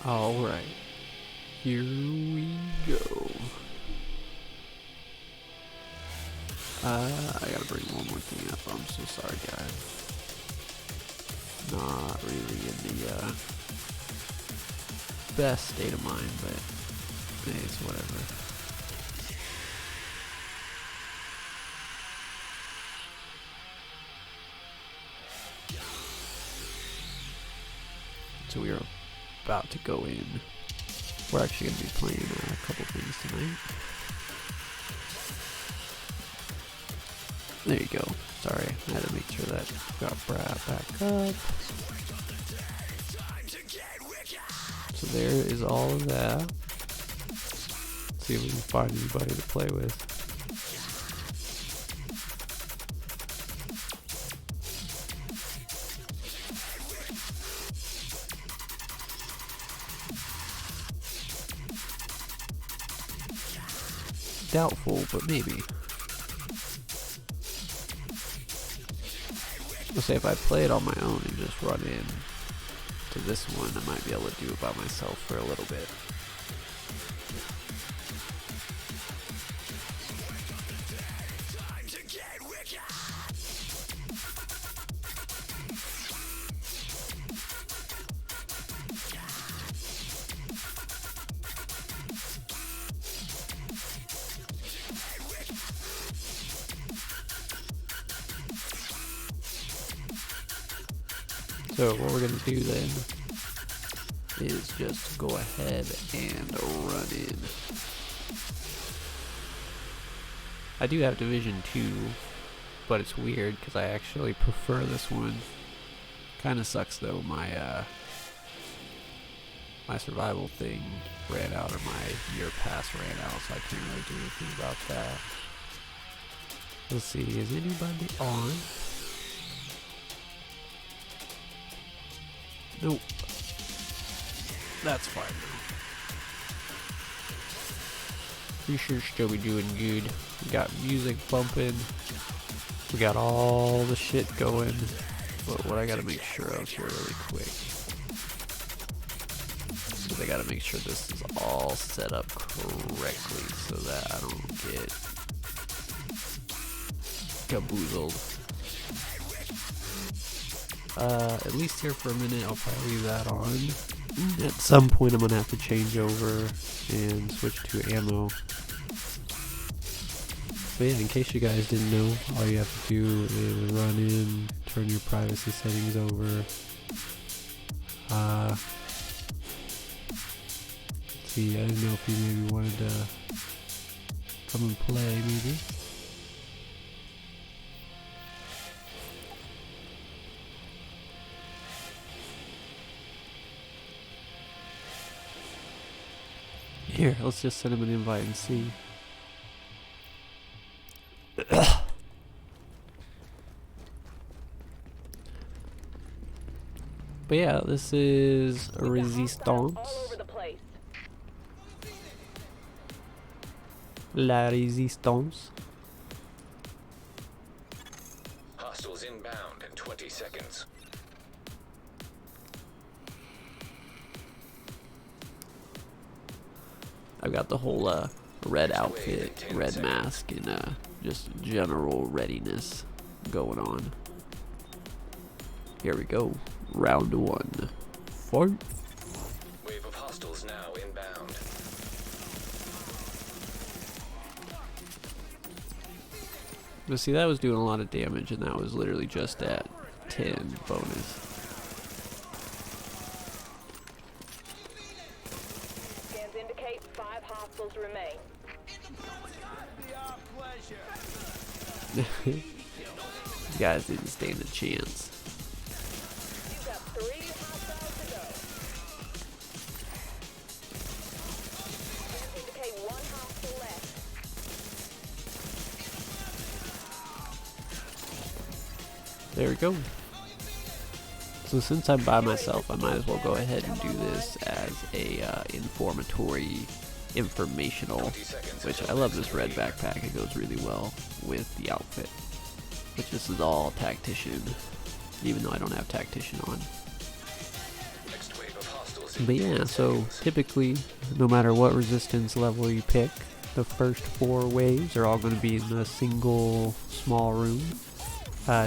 Alright, here we go. I gotta bring one more thing up. I'm so sorry, guys. Not really in the best state of mind, but hey, it's whatever. So we are about to go in. We're actually going to be playing a couple things tonight. There you go. Sorry, I had to make sure that got Brad back up. So there is all of that. Let's see if we can find anybody to play with. Doubtful, but maybe. Let's say if I play it on my own and just run in to this one, I might be able to do it by myself for a little bit. So what we're gonna do then is just go ahead and run in. I do have Division 2, but it's weird because I actually prefer this one. Kinda sucks though, my my survival thing ran out, or my year pass ran out, so I can't really do anything about that. Let's see, is anybody on? Nope. That's fine though. We sure still be doing good. We got music bumping. We got all the shit going. But what I gotta make sure of here really quick is I gotta make sure this is all set up correctly so that I don't get caboozled. At least here for a minute, I'll probably leave that on. At some point I'm gonna have to change over and switch to ammo. But yeah, in case you guys didn't know, all you have to do is run in, turn your privacy settings over. Let's see, I didn't know if you maybe wanted to come and play, maybe. Here, let's just send him an invite and see. But yeah, this is a Resistance. La Resistance. Hostiles inbound in 20 seconds. I've got the whole red outfit, red mask, and just general readiness going on. Here we go. Round 1. Fight. Wave of hostiles now inbound. But see, that was doing a lot of damage, and that was literally just at 10 bonus. Scans indicate 5 hostiles remain. You guys didn't stand a chance. You've got 3 hostiles to go. Scans indicate 1 hostile left. There we go. So since I'm by myself, I might as well go ahead and do this as a informational, which I love this red backpack. It goes really well with the outfit, which this is all tactician, even though I don't have tactician on. But yeah, so typically, no matter what resistance level you pick, the first 4 waves are all going to be in a single small room.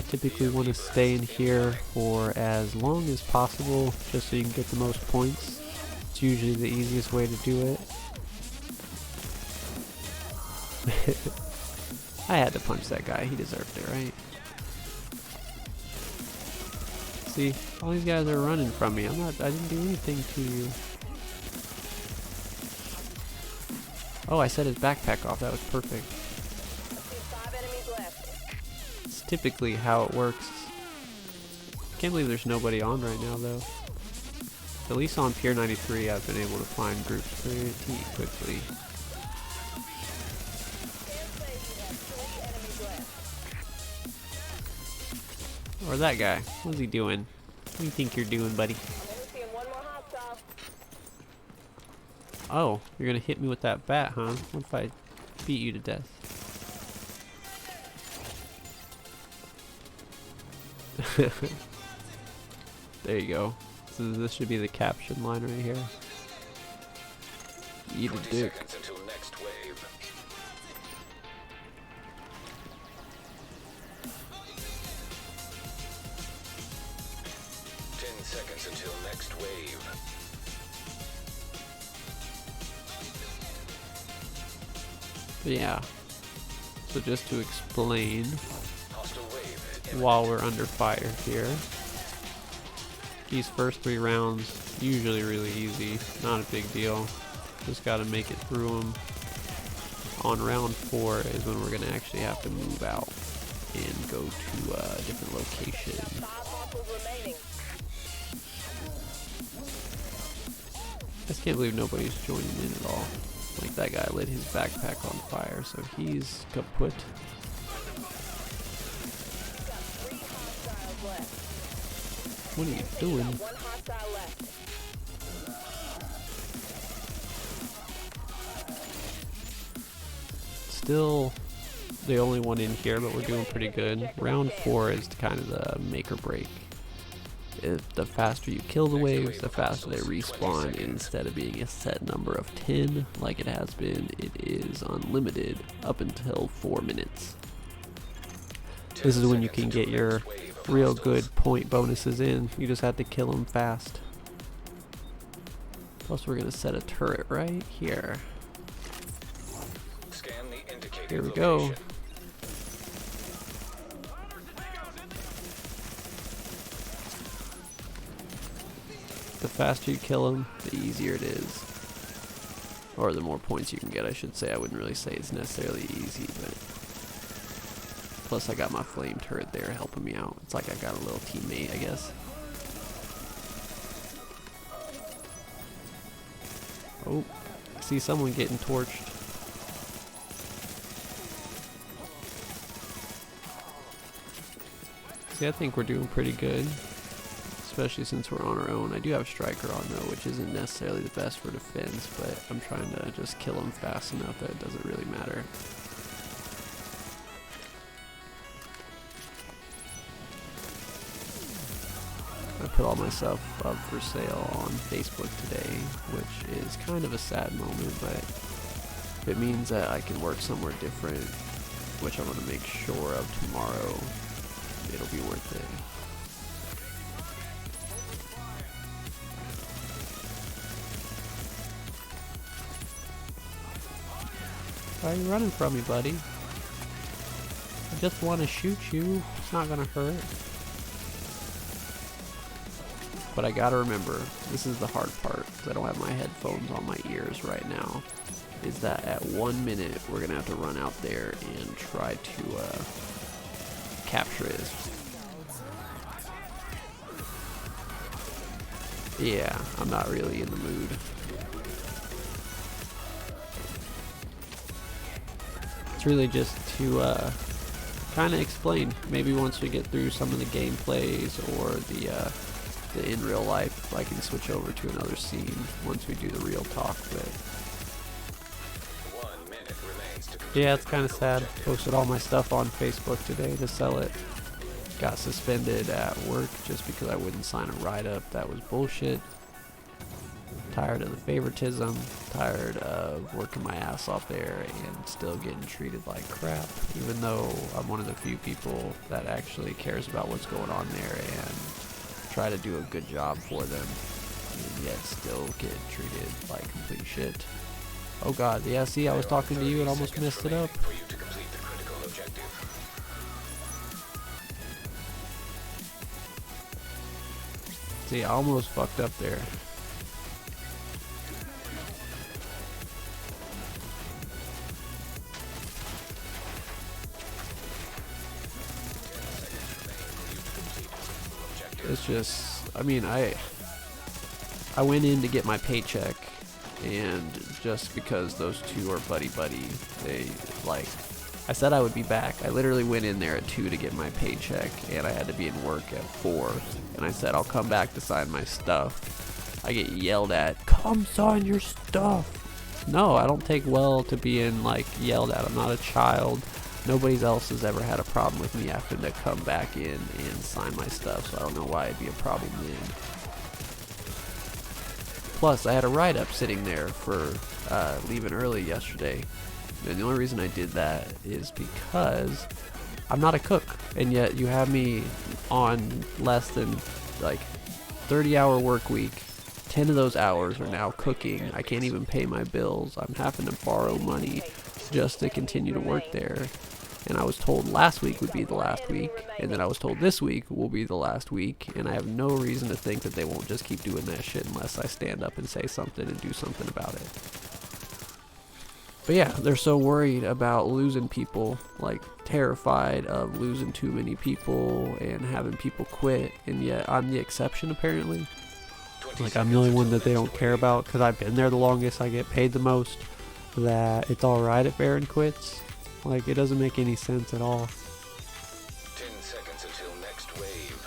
Typically want to stay in here for as long as possible, just so you can get the most points. It's usually the easiest way to do it. I had to punch that guy, he deserved it, right? See, all these guys are running from me. I didn't do anything to you. Oh, I set his backpack off, that was perfect. It's typically how it works. Can't believe there's nobody on right now though. At least on Pier 93 I've been able to find groups pretty quickly. Or that guy. What's he doing? What do you think you're doing, buddy? Oh, you're gonna hit me with that bat, huh? What if I beat you to death? There you go. So this should be the caption line right here. Eat a dick. Until next wave. 10 seconds until next wave. But yeah. So just to explain, Hostile wave. while we're under fire here, These first 3 rounds, usually really easy, not a big deal. Just gotta make it through them. On round 4 is when we're gonna actually have to move out and go to a different location. 5 hostiles remaining. I just can't believe nobody's joining in at all. Like, that guy lit his backpack on fire, so he's kaput. Got 3 hostiles left. What are you doing? 1 hostile left. Still the only one in here, but we're doing pretty good. Round 4 is kind of the make or break. If the faster you kill the waves, the faster they respawn. And instead of being a set number of 10 like it has been, it is unlimited up until 4 minutes. This is when you can get your real good point bonuses in. You just have to kill them fast. Plus, we're gonna set a turret right here. Scan the indicated Here we go. location. The faster you kill them, the easier it is. Or the more points you can get, I should say. I wouldn't really say it's necessarily easy, but... Plus I got my flame turret there helping me out. It's like I got a little teammate, I guess. Oh, I see someone getting torched. See, I think we're doing pretty good. Especially since we're on our own. I do have Striker on though, which isn't necessarily the best for defense, but I'm trying to just kill him fast enough that it doesn't really matter. I put all my stuff up for sale on Facebook today, which is kind of a sad moment, but if it means that I can work somewhere different, which I'm going to make sure of tomorrow, it'll be worth it. Why are you running from me, buddy? I just want to shoot you. It's not gonna hurt. But I gotta remember, this is the hard part, because I don't have my headphones on my ears right now, is that at 1 minute, we're gonna have to run out there and try to capture it. Yeah, I'm not really in the mood. Really just to kind of explain. Maybe once we get through some of the gameplays or the in real life, I can switch over to another scene once we do the real talk. But 1 minute remains to complete yeah, it's the kind of critical sad. objective. Posted all my stuff on Facebook today to sell it. Got suspended at work just because I wouldn't sign a write-up. That was bullshit. Tired of the favoritism, tired of working my ass off there and still getting treated like crap, even though I'm one of the few people that actually cares about what's going on there and try to do a good job for them, and yet still get treated like complete shit. Oh god, yeah, see, I was talking to you and almost messed it up. For you to complete the critical objective. See, I almost fucked up there. It's just, I mean, I went in to get my paycheck, and just because those two are buddy-buddy, they, like, I said I would be back. I literally went in there at 2 to get my paycheck, and I had to be in work at 4, and I said I'll come back to sign my stuff. I get yelled at, come sign your stuff. No, I don't take well to being, like, yelled at. I'm not a child. Nobody else has ever had a problem with me having to come back in and sign my stuff, so I don't know why it'd be a problem then. Plus, I had a write-up sitting there for leaving early yesterday, and the only reason I did that is because I'm not a cook, and yet you have me on less than, like, 30-hour work week. 10 of those hours are now cooking. I can't even pay my bills. I'm having to borrow money just to continue to work there. And I was told last week would be the last week, and then I was told this week will be the last week, and I have no reason to think that they won't just keep doing that shit unless I stand up and say something and do something about it. But yeah, they're so worried about losing people, like terrified of losing too many people and having people quit, and yet I'm the exception apparently. Like I'm the only one that they don't care about because I've been there the longest, I get paid the most, that it's alright if Aaron quits. Like, it doesn't make any sense at all. 10 seconds until next wave.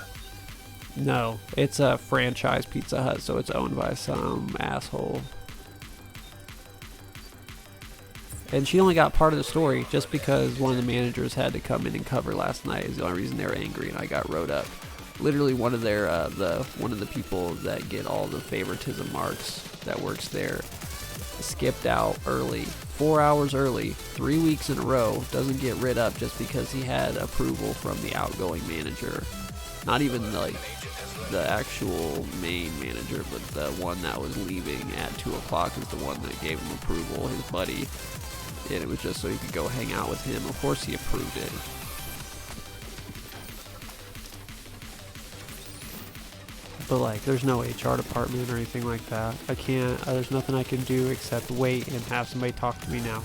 No, it's a franchise Pizza Hut, so it's owned by some asshole. And she only got part of the story just because one of the managers had to come in and cover last night is the only reason they were angry, and I got wrote up. Literally one of their one of the people that get all the favoritism marks that works there skipped out early, 4 hours early, 3 weeks in a row, doesn't get rid up just because he had approval from the outgoing manager. Not even like the actual main manager, but the one that was leaving at 2 o'clock is the one that gave him approval, his buddy. And it was just so he could go hang out with him. Of course he approved it. But like, there's no HR department or anything like that. I can't, there's nothing I can do except wait and have somebody talk to me now.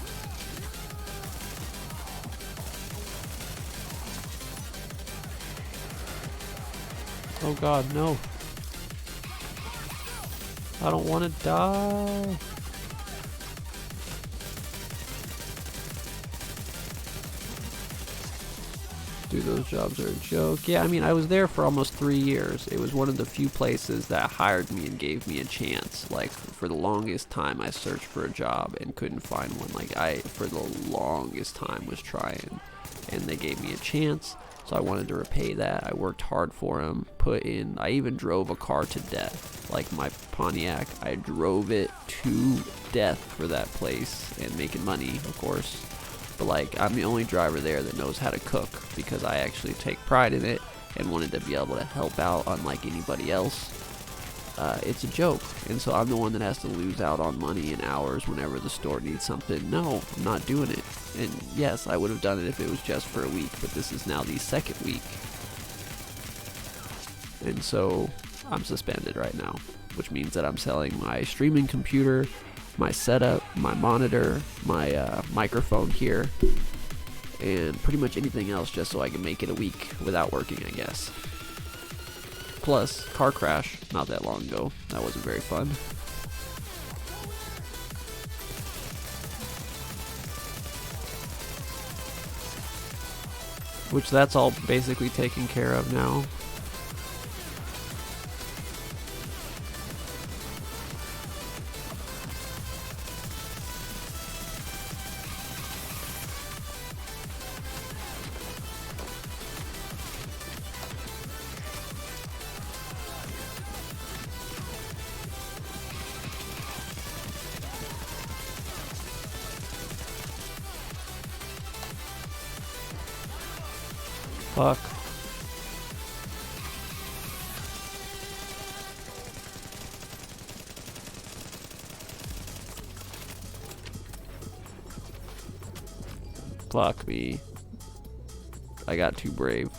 Oh God, no. I don't want to die. Dude, those jobs are a joke. Yeah, I mean, I was there for almost 3 years. It was one of the few places that hired me and gave me a chance. Like, for the longest time, I searched for a job and couldn't find one. Like, I, for the longest time, was trying. And they gave me a chance, so I wanted to repay that. I worked hard for them, I even drove a car to death. Like, my Pontiac, I drove it to death for that place, and making money, of course. But like, I'm the only driver there that knows how to cook because I actually take pride in it and wanted to be able to help out unlike anybody else. It's a joke, and so I'm the one that has to lose out on money and hours whenever the store needs something. No, I'm not doing it. And yes, I would have done it if it was just for a week, but this is now the second week. And so I'm suspended right now, which means that I'm selling my streaming computer, my setup, my monitor, my microphone here, and pretty much anything else just so I can make it a week without working, I guess. Plus, car crash not that long ago. That wasn't very fun. Which that's all basically taken care of now. Fuck. Fuck me. I got too brave.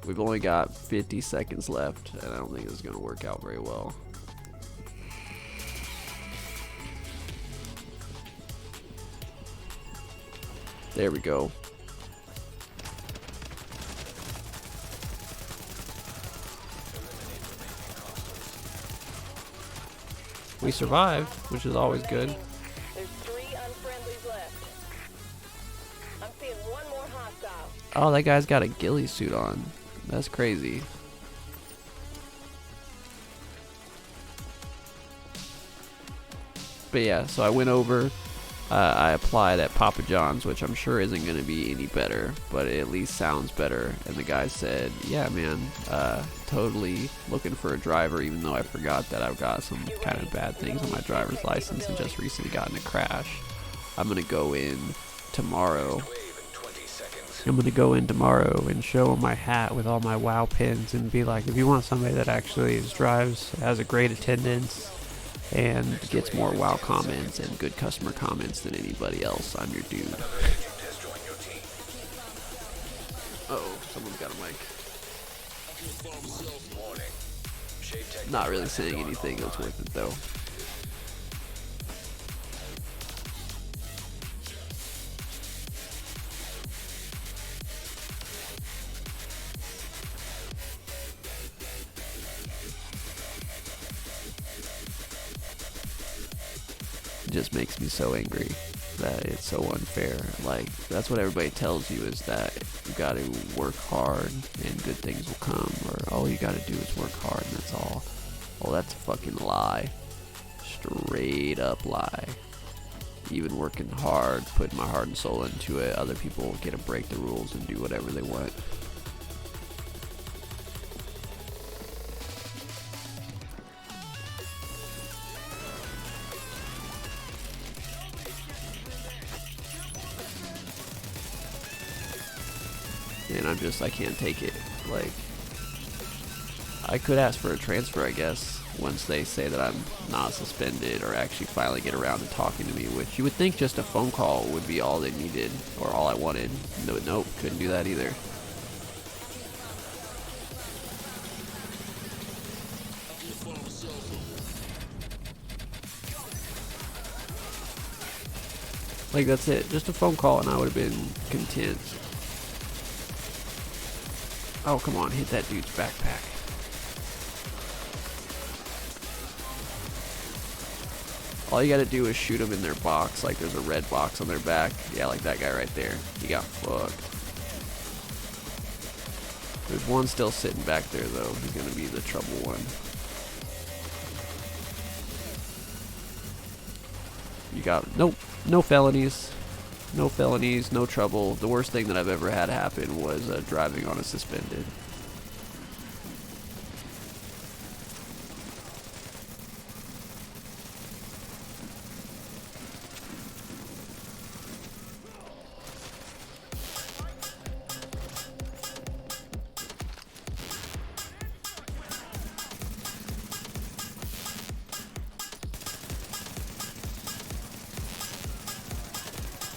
We've only got 50 seconds left, and I don't think this is going to work out very well. There we go. We survived, which is always good. There's 3 unfriendlies left. I'm seeing one more hostile. Oh, that guy's got a ghillie suit on. That's crazy. But yeah, so I went over. I applied at Papa John's, which I'm sure isn't going to be any better, but it at least sounds better. And the guy said, yeah, man, totally looking for a driver, even though I forgot that I've got some kind of bad things on my driver's license and just recently got in a crash. I'm going to go in tomorrow. I'm going to go in tomorrow and show him my hat with all my WoW pins and be like, if you want somebody that actually drives, has a great attendance, and gets more WoW comments and good customer comments than anybody else, I'm your dude. someone's got a mic. Warning. Shade tech Not really saying anything that's worth it though. It just makes me so angry that it's so unfair. Like, that's what everybody tells you, is that you gotta work hard and good things will come, or all you gotta do is work hard and that's all. Well, that's a fucking lie. Straight up lie. Even working hard, putting my heart and soul into it, other people get to break the rules and do whatever they want. And I can't take it. Like, I could ask for a transfer, I guess, once they say that I'm not suspended or actually finally get around to talking to me, which you would think just a phone call would be all they needed or all I wanted. No, nope, couldn't do that either. Like, that's it. Just a phone call and I would have been content. Oh, come on, hit that dude's backpack. All you gotta do is shoot them in their box, like there's a red box on their back. Yeah, like that guy right there. He got fucked. There's one still sitting back there, though. He's gonna be the trouble one. You got, nope, no felonies. No felonies, no trouble. The worst thing that I've ever had happen was driving on a suspended.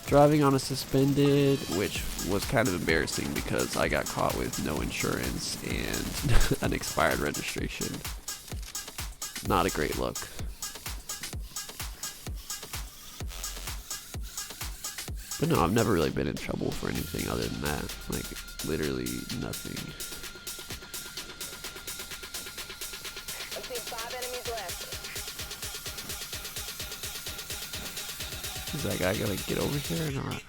Driving on a suspended, which was kind of embarrassing because I got caught with no insurance and an expired registration. Not a great look. But no, I've never really been in trouble for anything other than that. Like, literally nothing. I'm seeing 5 enemies left. Is that guy gonna get over here or not?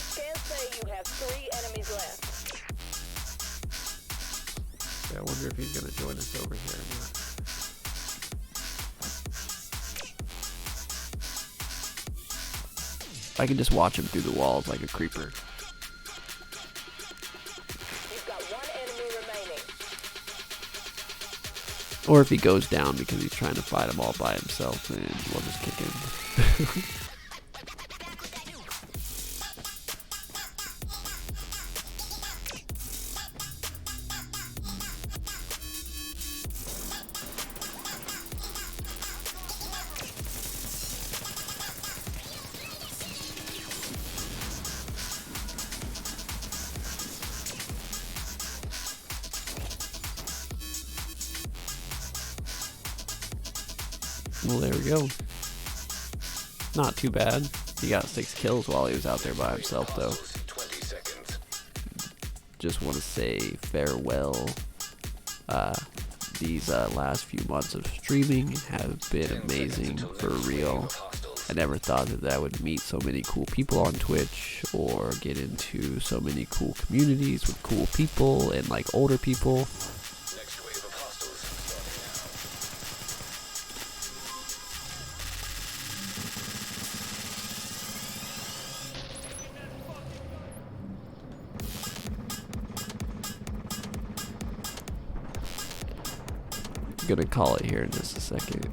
Scans say you have 3 enemies left. Yeah, I wonder if he's gonna join us over here or not. I can just watch him through the walls like a creeper. You've got 1 enemy remaining. Or if he goes down because he's trying to fight them all by himself, then we'll just kick him. Well, there we go. Not too bad. He got 6 kills while he was out there by himself, though. 20 seconds. Just want to say farewell. These last few months of streaming have been amazing, for real. I never thought that I would meet so many cool people on Twitch or get into so many cool communities with cool people and like older people. Next wave of hostiles. I'm gonna call it here in just a second.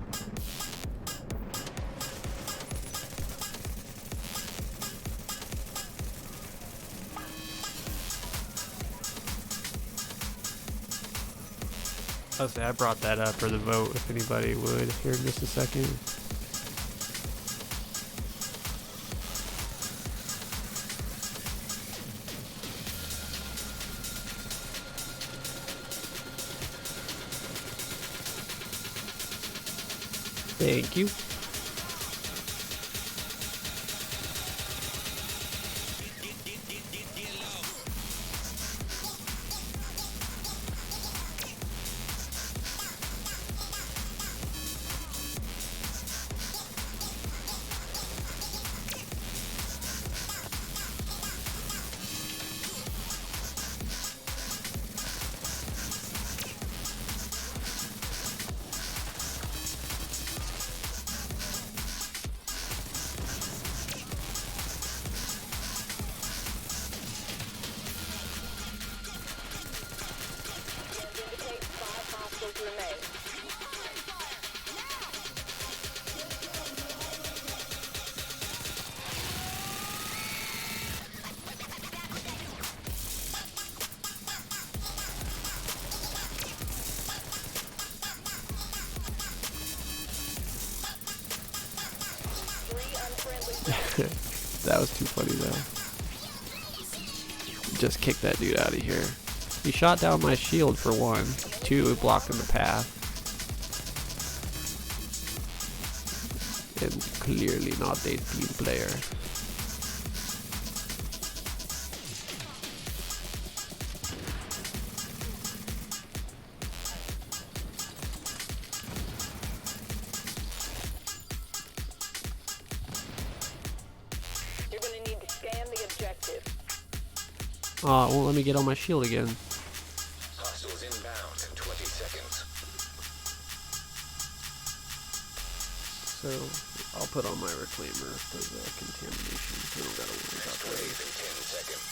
Okay, I brought that up for the vote if anybody would here in just a second. Thank you. Indicate 5 hostiles remain. Three unfriendly left. That was too funny though. Just kick that dude out of here. He shot down my shield for one. Two, it blocked in the path. And clearly not a team player. You're gonna need to scan the objective. Oh, it won't let me get on my shield again. Hostiles inbound in 20 seconds. So I'll put on my reclaimer for the contamination. We don't gotta worry about Wave that. in 10 seconds.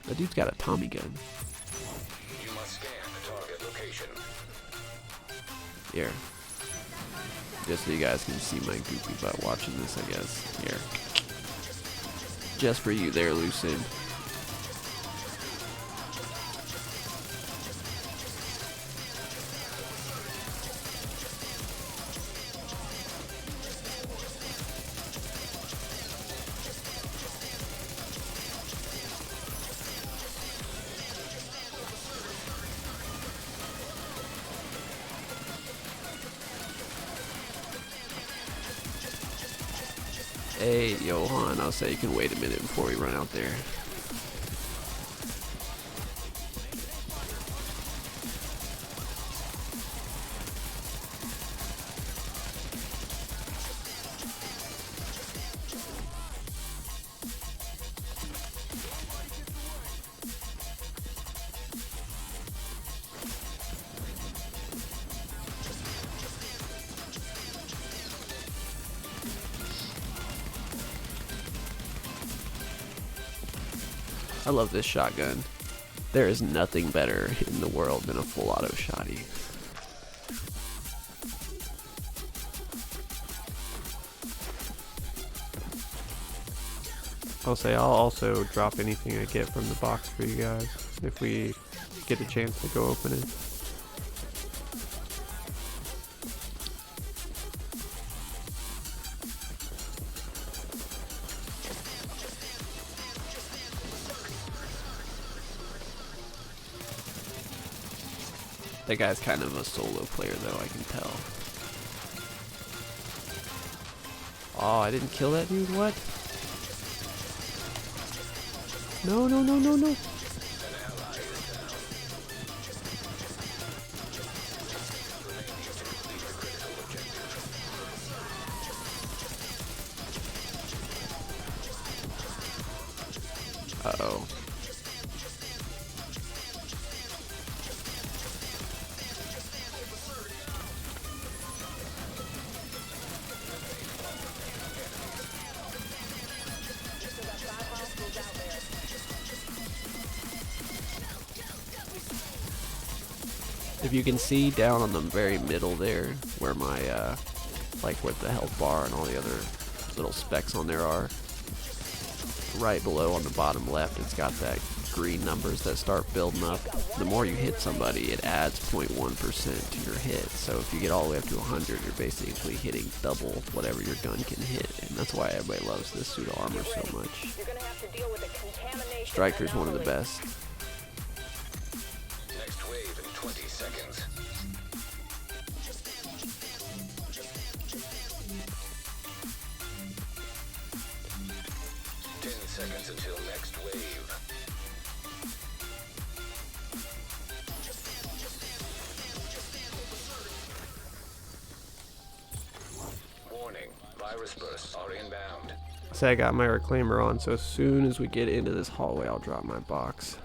The dude's got a Tommy gun. You must scan the target location. Here. Just so you guys can see my goofy butt watching this, I guess. Here. Just for you there, Lucid. Hey, Johan, I'll say you can wait a minute before we run out there. I love this shotgun. There is nothing better in the world than a full auto shotty. I'll say I'll also drop anything I get from the box for you guys if we get a chance to go open it. That guy's kind of a solo player though, I can tell. Oh, I didn't kill that dude? What? No, no, no, no, no. Uh-oh. Still got 5 hostiles out there. If you can see down on the very middle there, where my, like where the health bar and all the other little specks on there are, right below on the bottom left, it's got that green numbers that start building up. The more you hit somebody, it adds 0.1% to your hit. So if you get all the way up to 100, you're basically hitting double whatever your gun can hit. And that's why everybody loves this suit of armor so much. Striker's one of the best. Next wave in 20 seconds. 10 seconds until next wave. Warning, virus bursts are inbound. Say I got my reclaimer on, so as soon as we get into this hallway, I'll drop my box.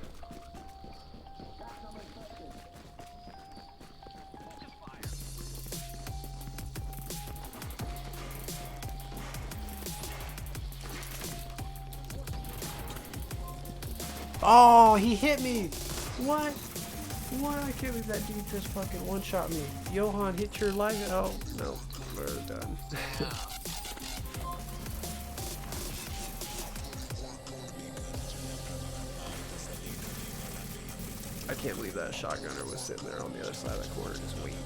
Oh, he hit me! What? What? I can't believe that dude just fucking one-shot me. Johan, hit your life. Oh, no. We're done. I can't believe that shotgunner was sitting there on the other side of the corner just waiting.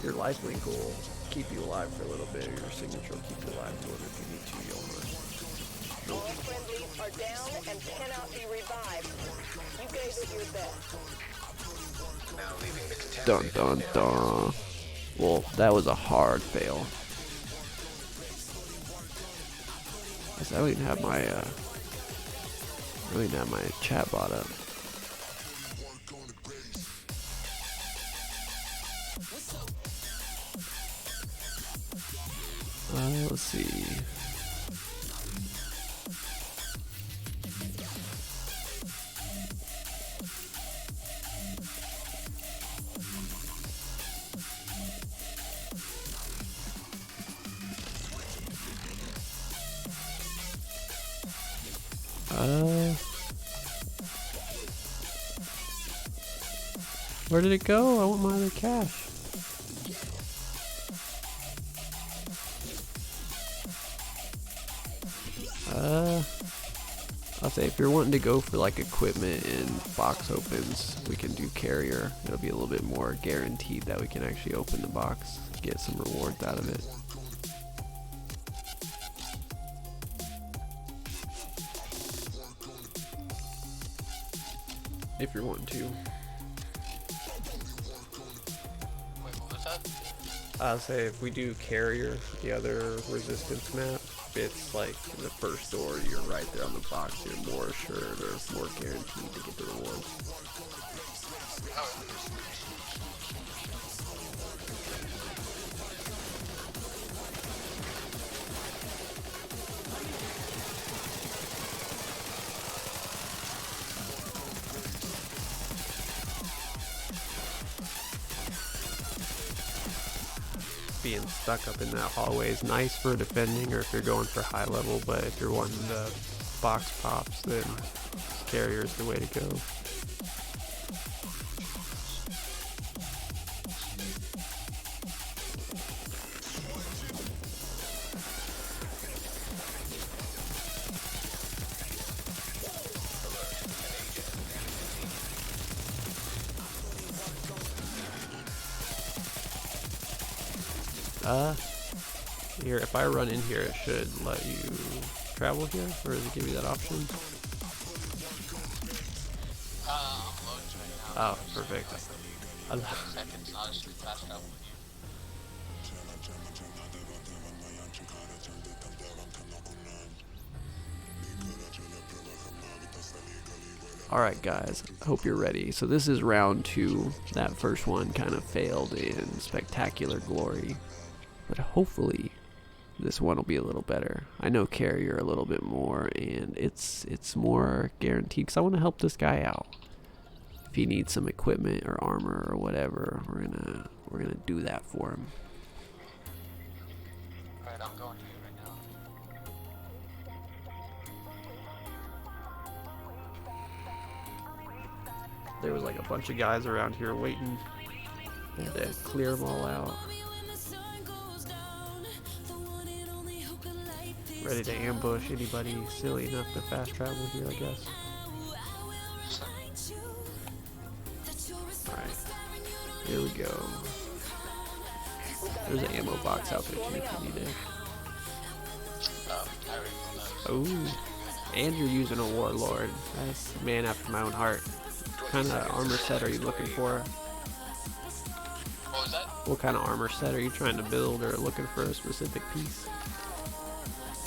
Your life link will keep you alive for a little bit. Your signature will keep you alive to it if you need to, Johan. All friendlies are down and cannot be revived. You gave it your best. Now leaving the Dun contaminated dun area. dun. Well, that was a hard fail. I don't even have my chat bot up. Let's see. Where did it go? I want my other cash. I'll say if you're wanting to go for like equipment and box opens, we can do carrier. It'll be a little bit more guaranteed that we can actually open the box, get some rewards out of it. If you're wanting to. I'll say if we do carrier, the other resistance map, it's like the first door, you're right there on the box, you're more assured or more guaranteed to get the rewards. Being stuck up in that hallway is nice for defending or if you're going for high level, but if you're wanting the box pops, then carrier is the way to go. Here, if I run in here, it should let you travel here, or does it give you that option? I'm loading right now. Oh, perfect. Seconds, I'll just fast travel with you. Alright guys, hope you're ready. So this is round 2. That first one kind of failed in spectacular glory. But hopefully this one will be a little better. I know carrier a little bit more, and it's more guaranteed because I want to help this guy out. If he needs some equipment or armor or whatever, we're gonna do that for him. Alright, I'm going to you right now. There was like a bunch of guys around here waiting Had to clear them all out. Ready to ambush anybody silly enough to fast travel here, I guess. Alright, here we go. There's an ammo box out there too if you need it. I already know. Oh, and you're using a warlord. That's a man after my own heart. What kind of armor set are you looking for? What was that? What kind of armor set are you trying to build or looking for a specific piece?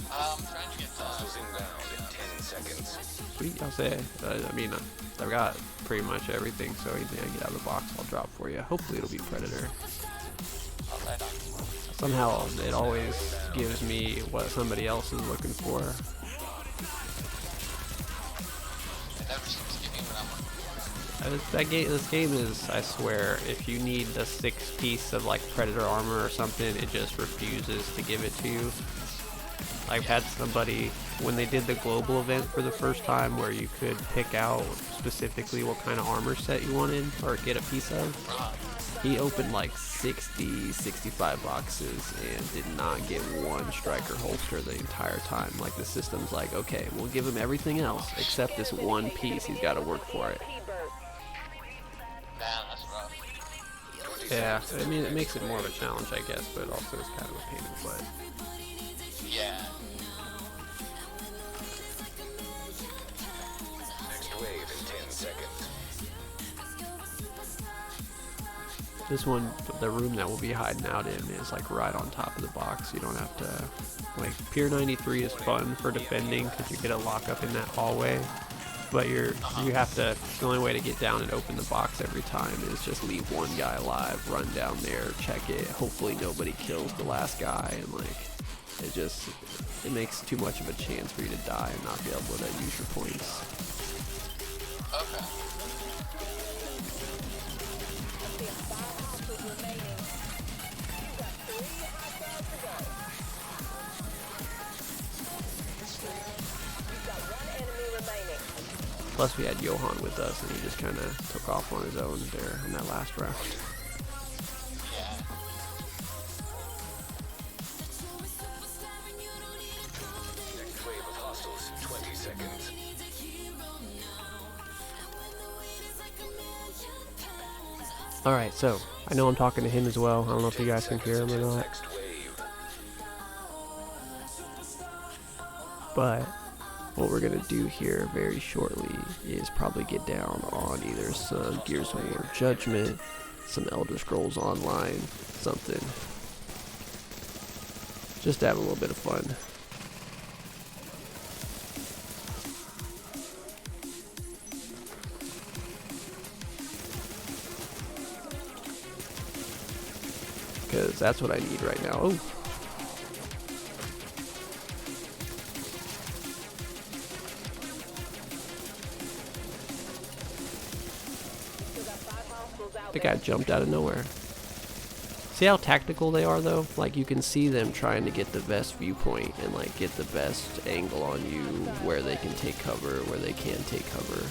I'm trying to get Hostiles inbound in 10 seconds. Sweet, I'll say. I mean, I've got pretty much everything, so anything I get out of the box, I'll drop for you. Hopefully it'll be Predator. right on. Somehow it always gives me what somebody else is looking for. It never seems to give me what I'm looking for. This game is, I swear, if you need the 6 piece of like Predator armor or something, it just refuses to give it to you. I've had somebody, when they did the global event for the first time, where you could pick out specifically what kind of armor set you wanted or get a piece of, he opened like 60, 65 boxes and did not get one striker holster the entire time. Like, the system's like, okay, we'll give him everything else except this one piece. He's got to work for it. Man, that's rough. Yeah, I mean, it makes it more of a challenge, I guess, but also it's kind of a pain in the butt. Yeah. Next wave in 10 seconds. This one, the room that we'll be hiding out in is like right on top of the box. You don't have to, like, Pier 93 is fun for defending because you get a lockup in that hallway. But you have to, the only way to get down and open the box every time is just leave one guy alive, run down there, check it. Hopefully nobody kills the last guy, and like, it makes too much of a chance for you to die and not be able to use your points. Okay. Plus we had Johan with us, and he just kind of took off on his own there in that last round. Yeah. Next wave of hostiles in 20 seconds. Alright, so, I know I'm talking to him as well. I don't know if you guys can hear him or not. Next wave. But what we're gonna do here very shortly is probably get down on either some Gears of War Judgment, some Elder Scrolls Online, something. Just to have a little bit of fun. Because that's what I need right now. Oh. The guy jumped out of nowhere. See how tactical they are though? Like, you can see them trying to get the best viewpoint and like get the best angle on you, where they can take cover, where they can't take cover.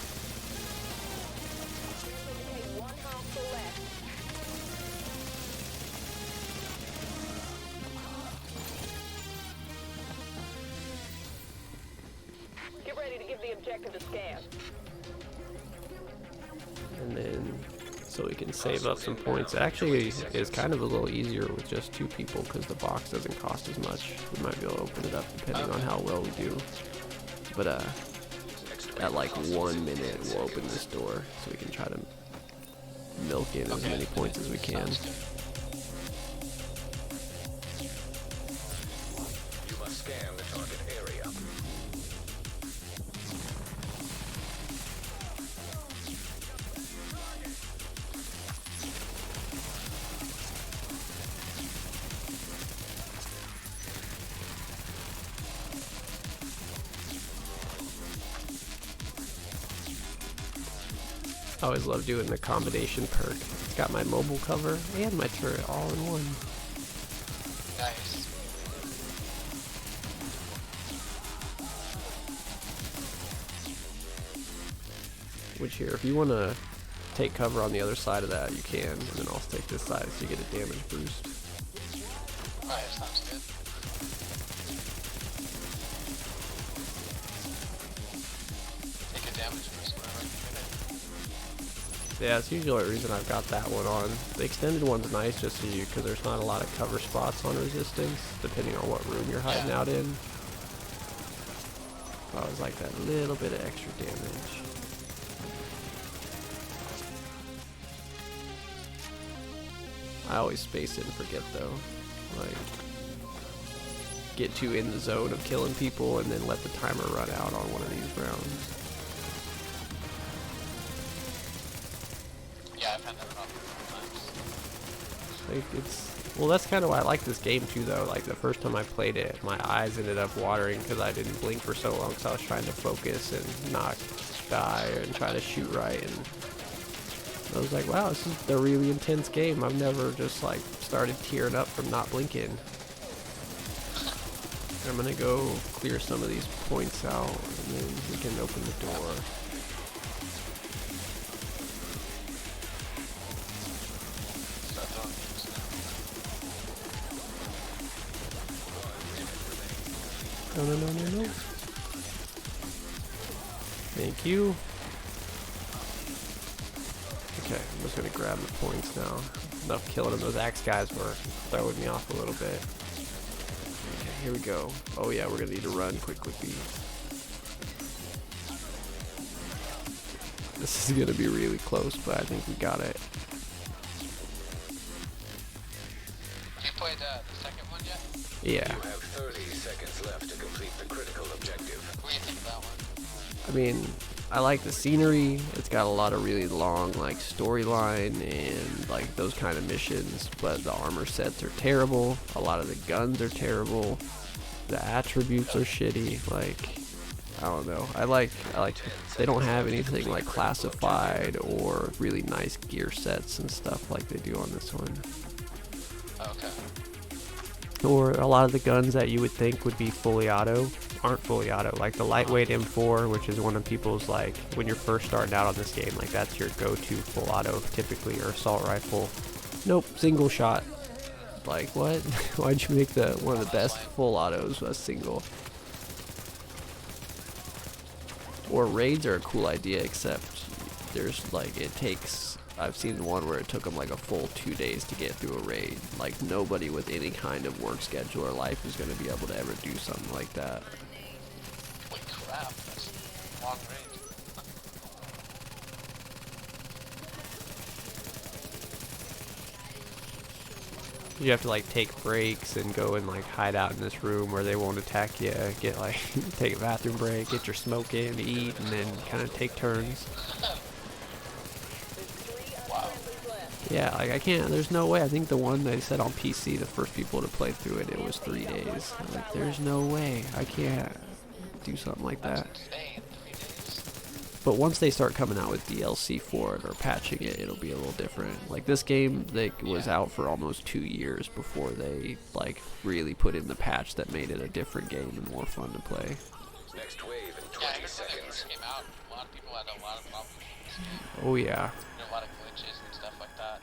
Get ready to give the objective a scan. And then, so we can save up some points. It actually is kind of a little easier with just 2 people because the box doesn't cost as much. We might be able to open it up depending on how well we do. But at like 1 minute we'll open this door so we can try to milk in as many points as we can. You must scan the target area. I always love doing the combination perk. It's got my mobile cover and my turret all in one. Nice. Which here, if you want to take cover on the other side of that, you can, and then I'll take this side so you get a damage boost. Alright, sounds good. Take a damage boost whenever I can get it. Yeah, it's usually the reason I've got that one on. The extended one's nice just so you, because there's not a lot of cover spots on resistance, depending on what room you're hiding out in. So I was like that little bit of extra damage. I always space it and forget though. Like, get too in the zone of killing people and then let the timer run out on one of these rounds. Yeah, I've had that problem a couple times. Like, it's, well, that's kind of why I like this game too though. Like the first time I played it, my eyes ended up watering because I didn't blink for so long, so I was trying to focus and not die and try to shoot right, and I was like, wow, this is a really intense game. I've never just like started tearing up from not blinking. I'm gonna go clear some of these points out and then we can open the door. Start throwing games now. No, no, no, no, no. Thank you. Okay, I'm just gonna grab the points now. Enough killing them. Those axe guys were throwing me off a little bit. Okay, here we go. Oh yeah, we're gonna need to run quick with these. This is gonna be really close, but I think we got it. Have you played the second one yet? Yeah. You have 30 seconds left to complete the critical objective. What do you think of that one? I mean, I like the scenery. It's got a lot of really long like storyline and like those kind of missions, but the armor sets are terrible. A lot of the guns are terrible. The attributes are shitty. Like, I don't know. I like they don't have anything like classified or really nice gear sets and stuff like they do on this one. Okay. Or a lot of the guns that you would think would be fully auto aren't fully auto. Like the lightweight M4, which is one of people's, like, when you're first starting out on this game, like that's your go-to full auto typically, or assault rifle. Nope, single shot. Like, what? Why'd you make the one of the best full autos a single? Or raids are a cool idea, except there's like, it takes, I've seen one where it took them like a full 2 days to get through a raid. Like nobody with any kind of work schedule or life is going to be able to ever do something like that. Holy crap, that's long range. You have to like take breaks and go and like hide out in this room where they won't attack you. Get like, take a bathroom break, get your smoke in, eat, and then kind of take turns. Wow. Yeah, like I can't, there's no way. I think the one they said on PC, the first people to play through it, it was 3 days. I'm like, there's no way. I can't do something like that. Insane. 3 days. But once they start coming out with DLC for it or patching it, it'll be a little different. Like this game, they was out for almost 2 years before they like really put in the patch that made it a different game and more fun to play. Next wave in Yeah, I 20 remember when they seconds. first came out, a lot of people had a lot of problems. Oh yeah. There were a lot of glitches and stuff like that.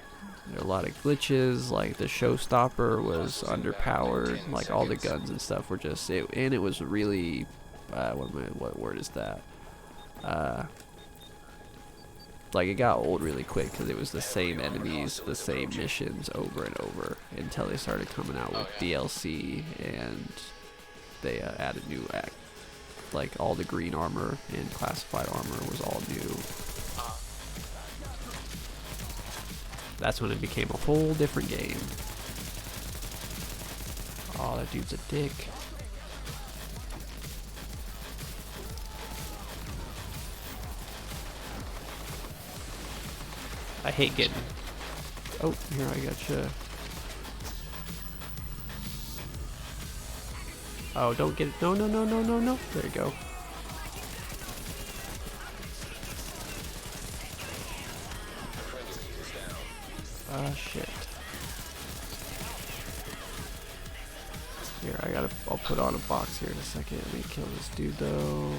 There are a lot of glitches, like the showstopper was underpowered, like all the guns and stuff were just, and it was really, what word is that? Like it got old really quick because it was the same enemies, the same missions over and over until they started coming out with DLC and they added new act. Like all the green armor and classified armor was all new. That's when it became a whole different game. Oh, that dude's a dick. I hate getting... Oh, here I gotcha. Oh, don't get it. No, no, no, no, no, no. There you go. Ah, shit. Here, I'll put on a box here in a second. Let me kill this dude though.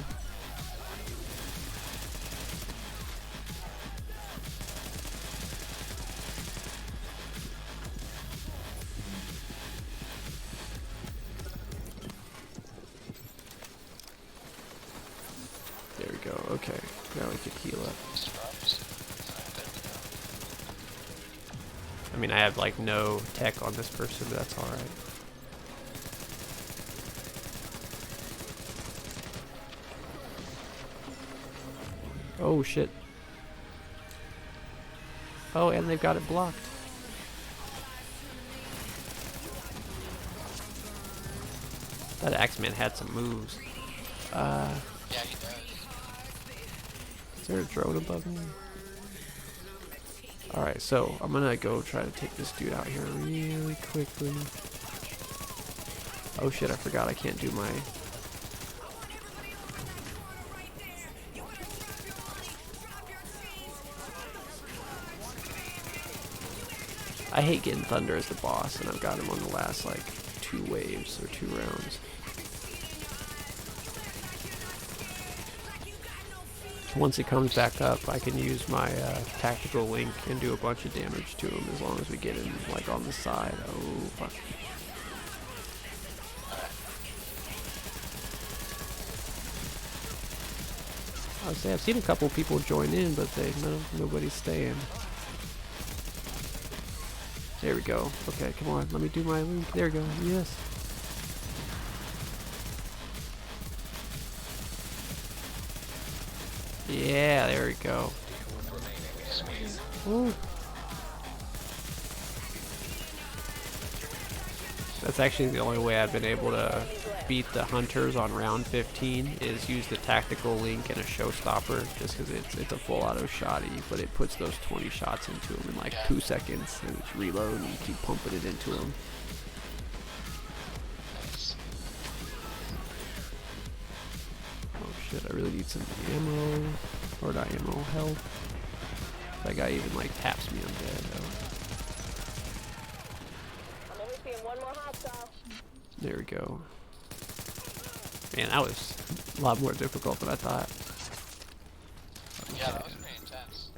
Okay, now we can heal up. I mean, I have like no tech on this person, but that's alright. Oh shit. Oh, and they've got it blocked. That Axeman had some moves. Yeah, he does. Is there a drone above me? Alright, so I'm gonna go try to take this dude out here really quickly. Oh shit, I forgot I can't do my... I hate getting Thunder as the boss, and I've got him on the last, like, 2 waves or 2 rounds. Once it comes back up, I can use my tactical link and do a bunch of damage to him as long as we get him, like, on the side. Oh, fuck. I would say I've seen a couple people join in, but nobody's staying. There we go. Okay, come on. Let me do my link. There we go. Yes. Yeah, there we go. Ooh. That's actually the only way I've been able to beat the hunters on round 15 is use the tactical link and a showstopper, just because it's a full auto shotty, but it puts those 20 shots into them in like 2 seconds, and it's reload and you keep pumping it into them. Oh shit, I really need some ammo, or not ammo, health. That guy even like taps me, I'm dead. Oh. I'm only seeing one more hostile. There we go. Man, that was a lot more difficult than I thought. Okay. Yeah, that was pretty intense.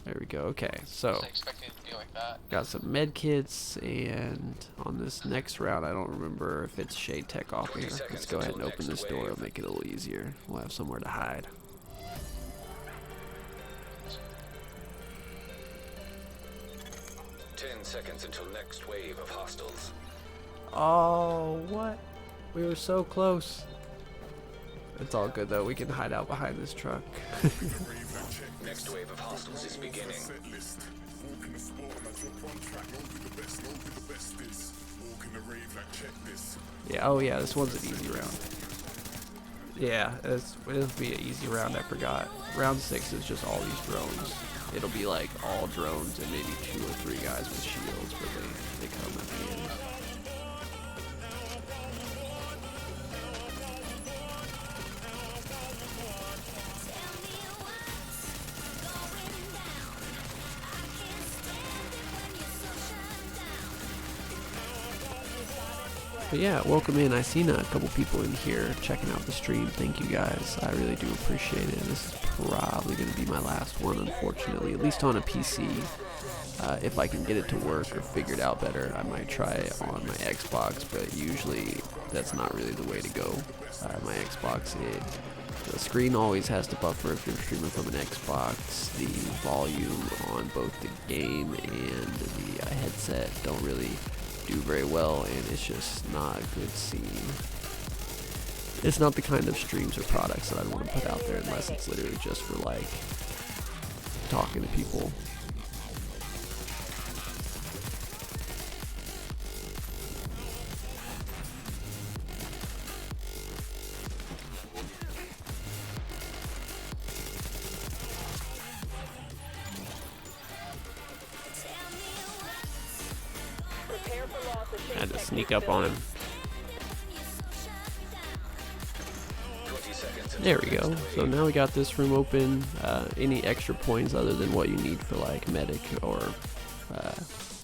There we go. Okay, I so wasn't expecting it to be like that. got some med kits, and on this next round, I don't remember if it's Shade Tech off here. Let's go ahead and open this door. It'll make it a little easier. We'll have somewhere to hide. Seconds until next wave of hostiles. Oh, what? We were so close. It's all good though. We can hide out behind this truck. Next wave of hostiles is beginning. Yeah. Oh yeah. This one's an easy round. Yeah, it'll be an easy round. I forgot. Round 6 is just all these drones. It'll be like all drones and maybe 2 or 3 guys with shields, but they come at the end. But yeah, welcome in. I've seen a couple people in here checking out the stream. Thank you guys. I really do appreciate it. This is probably going to be my last one, unfortunately, at least on a PC. If I can get it to work or figure it out better, I might try it on my Xbox, but usually that's not really the way to go. My Xbox, the screen always has to buffer if you're streaming from an Xbox. The volume on both the game and the headset don't really do very well, and it's just not a good scene. It's not the kind of streams or products that I'd want to put out there unless it's literally just for like talking to people. Prepare for loss of I had to Shade sneak Tech up on him. 20 seconds. There we go. So now we got this room open. Any extra points other than what you need for like medic or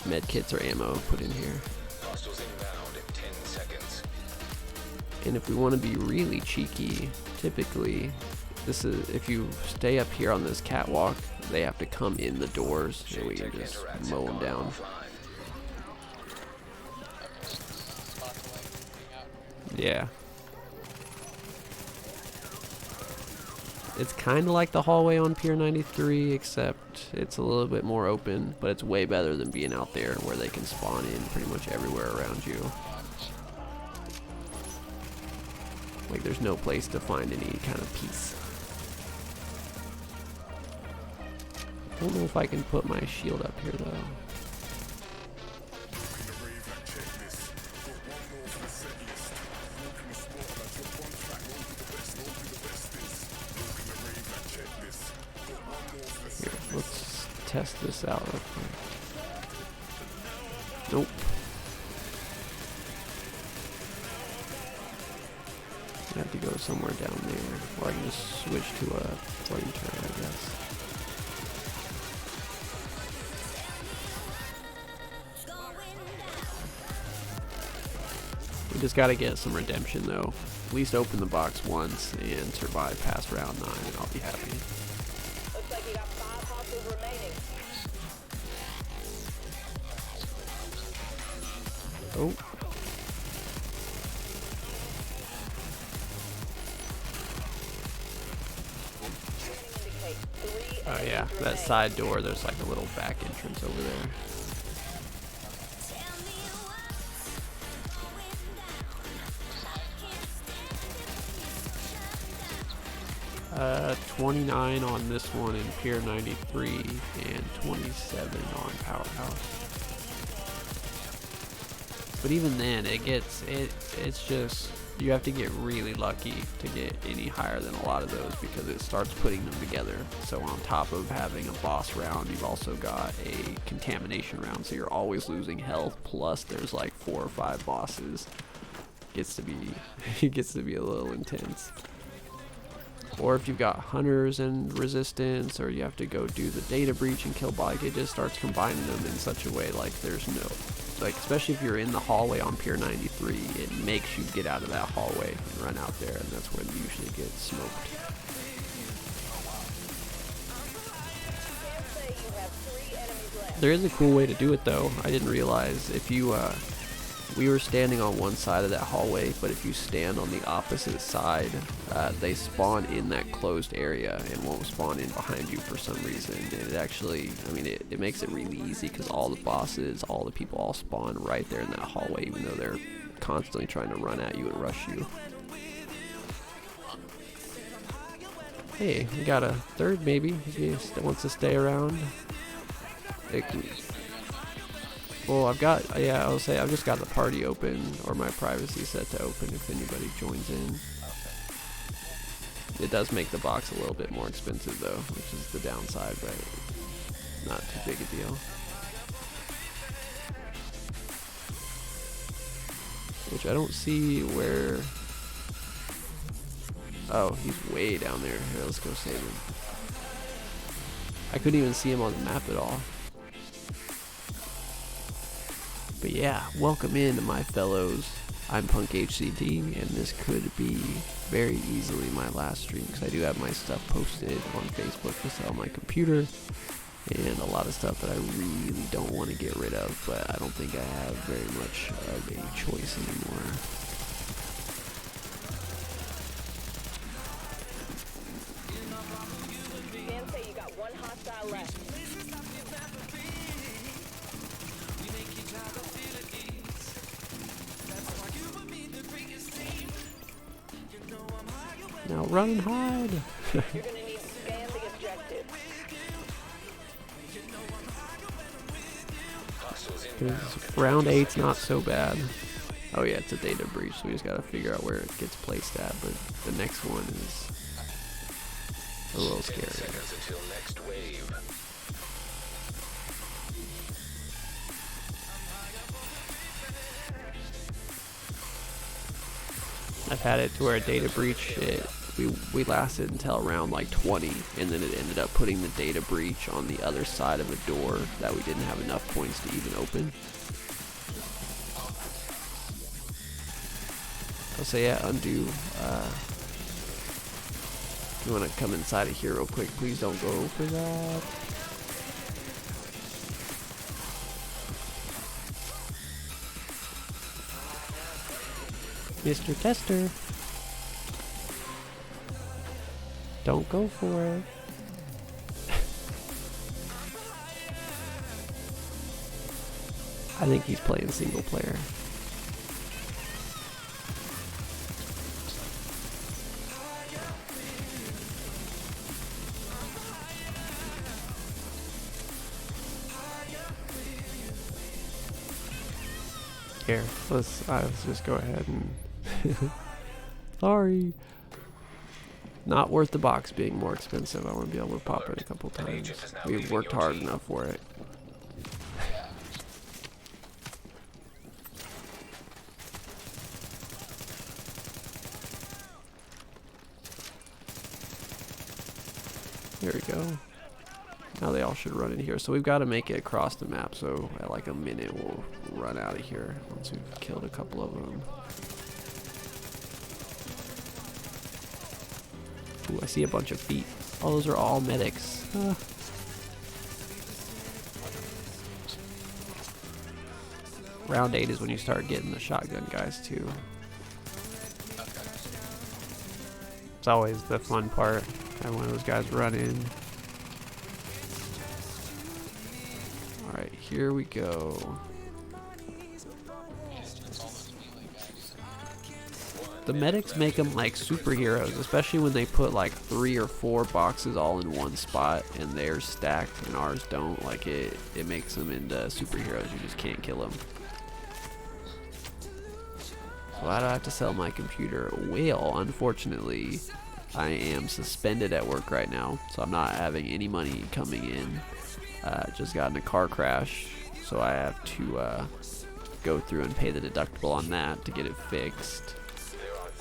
med kits or ammo put in here. Hostiles inbound in 10 seconds. And if we want to be really cheeky, typically this is if you stay up here on this catwalk, they have to come in the doors and we can just mow them down. Yeah. It's kind of like the hallway on Pier 93, except it's a little bit more open, but it's way better than being out there where they can spawn in pretty much everywhere around you. Like there's no place to find any kind of peace. I don't know if I can put my shield up here though. Here, let's test this out real quick. Nope. I have to go somewhere down there, or I can just switch to a flame turret, I guess. We just gotta get some redemption though. At least open the box once and survive past round 9 and I'll be happy. Looks like you got 5 hostiles remaining. Oh. Indicate 3 Oh yeah, enemies that remaining. side door, there's like a little back entrance over there. 29 on this one in Pier 93 and 27 on Powerhouse. But even then, it's just, you have to get really lucky to get any higher than a lot of those because it starts putting them together. So on top of having a boss round, you've also got a contamination round, so you're always losing health, plus there's like 4 or 5 bosses. It gets to be a little intense. Or if you've got hunters and resistance, or you have to go do the data breach and kill bot, it just starts combining them in such a way like there's no, like especially if you're in the hallway on Pier 93, it makes you get out of that hallway and run out there, and that's when you usually get smoked. Can't say you have 3 enemies left. There is a cool way to do it though. I didn't realize if you, we were standing on one side of that hallway, but if you stand on the opposite side, they spawn in that closed area and won't spawn in behind you for some reason. And it actually, I mean, it makes it really easy because all the bosses, all the people all spawn right there in that hallway, even though they're constantly trying to run at you and rush you. Hey, we got a third maybe, if he wants to stay around. Well, I've got, yeah, I'll say I've just got the party open, or my privacy set to open if anybody joins in. It does make the box a little bit more expensive though, which is the downside, but not too big a deal. Which I don't see where, oh, he's way down there. Here, let's go save him. I couldn't even see him on the map at all. But yeah, welcome in my fellows. I'm Punk HCD, and this could be very easily my last stream because I do have my stuff posted on Facebook to sell my computer and a lot of stuff that I really don't want to get rid of, but I don't think I have very much of a choice anymore. Can't say you got 1 hostile left. Now run and hide! You're gonna need to scan the objective. Hostiles inbound. 'Cause round 8's not so bad. Oh yeah, it's a data breach, so we just gotta figure out where it gets placed at, but the next one is a little 10 scary. seconds until next wave. I've had it to where a data breach, we lasted until around like 20, and then it ended up putting the data breach on the other side of a door that we didn't have enough points to even open. So yeah, undo. If you want to come inside of here real quick, please don't go for that. Mr. Tester. Don't go for it. I think he's playing single player. Here, let's just go ahead and sorry. Not worth the box being more expensive. I want to be able to pop it a couple times. We've worked hard enough for it. There we go. Now they all should run in here. So we've got to make it across the map. So at like a minute, we'll run out of here once we've killed a couple of them. Ooh, I see a bunch of feet. Oh, those are all medics. Round 8 is when you start getting the shotgun guys too. It's always the fun part. And when those guys run in. Alright, here we go. The medics make them like superheroes, especially when they put like 3 or 4 boxes all in one spot and they're stacked and ours don't. Like it makes them into superheroes. You just can't kill them. So why do I have to sell my computer? Well, unfortunately, I am suspended at work right now, so I'm not having any money coming in. Just got in a car crash, so I have to go through and pay the deductible on that to get it fixed.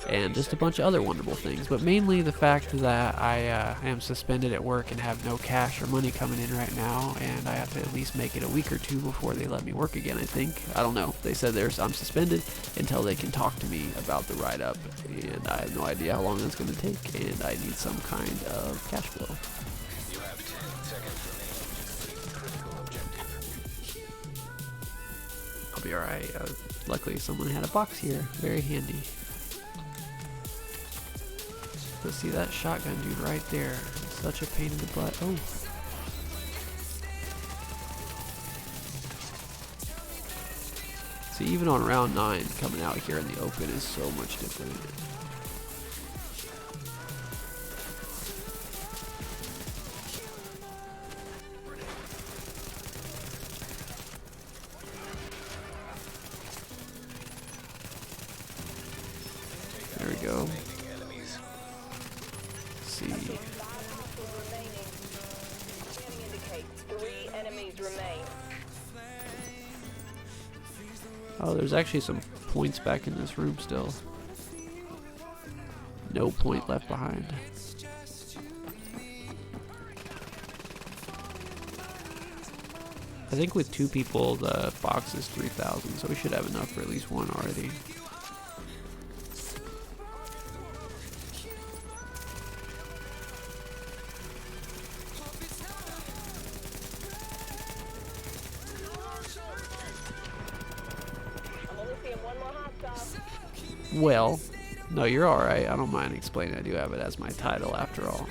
And just a bunch of other wonderful things, but mainly the fact that I am suspended at work and have no cash or money coming in right now, and I have to at least make it a week or 2 before they let me work again, I think. I don't know. They said I'm suspended until they can talk to me about the write-up, and I have no idea how long that's going to take, and I need some kind of cash flow. You have 10 seconds remaining to complete critical objective. I'll be alright. Luckily someone had a box here. Very handy. Let's see that shotgun dude right there. Such a pain in the butt. Oh. See, even on round 9, coming out here in the open is so much different. There we go. Oh, there's actually some points back in this room still. No point left behind. I think with 2 people, the box is 3,000, so we should have enough for at least one already. Well, no, you're alright. I don't mind explaining. I do have it as my title after all.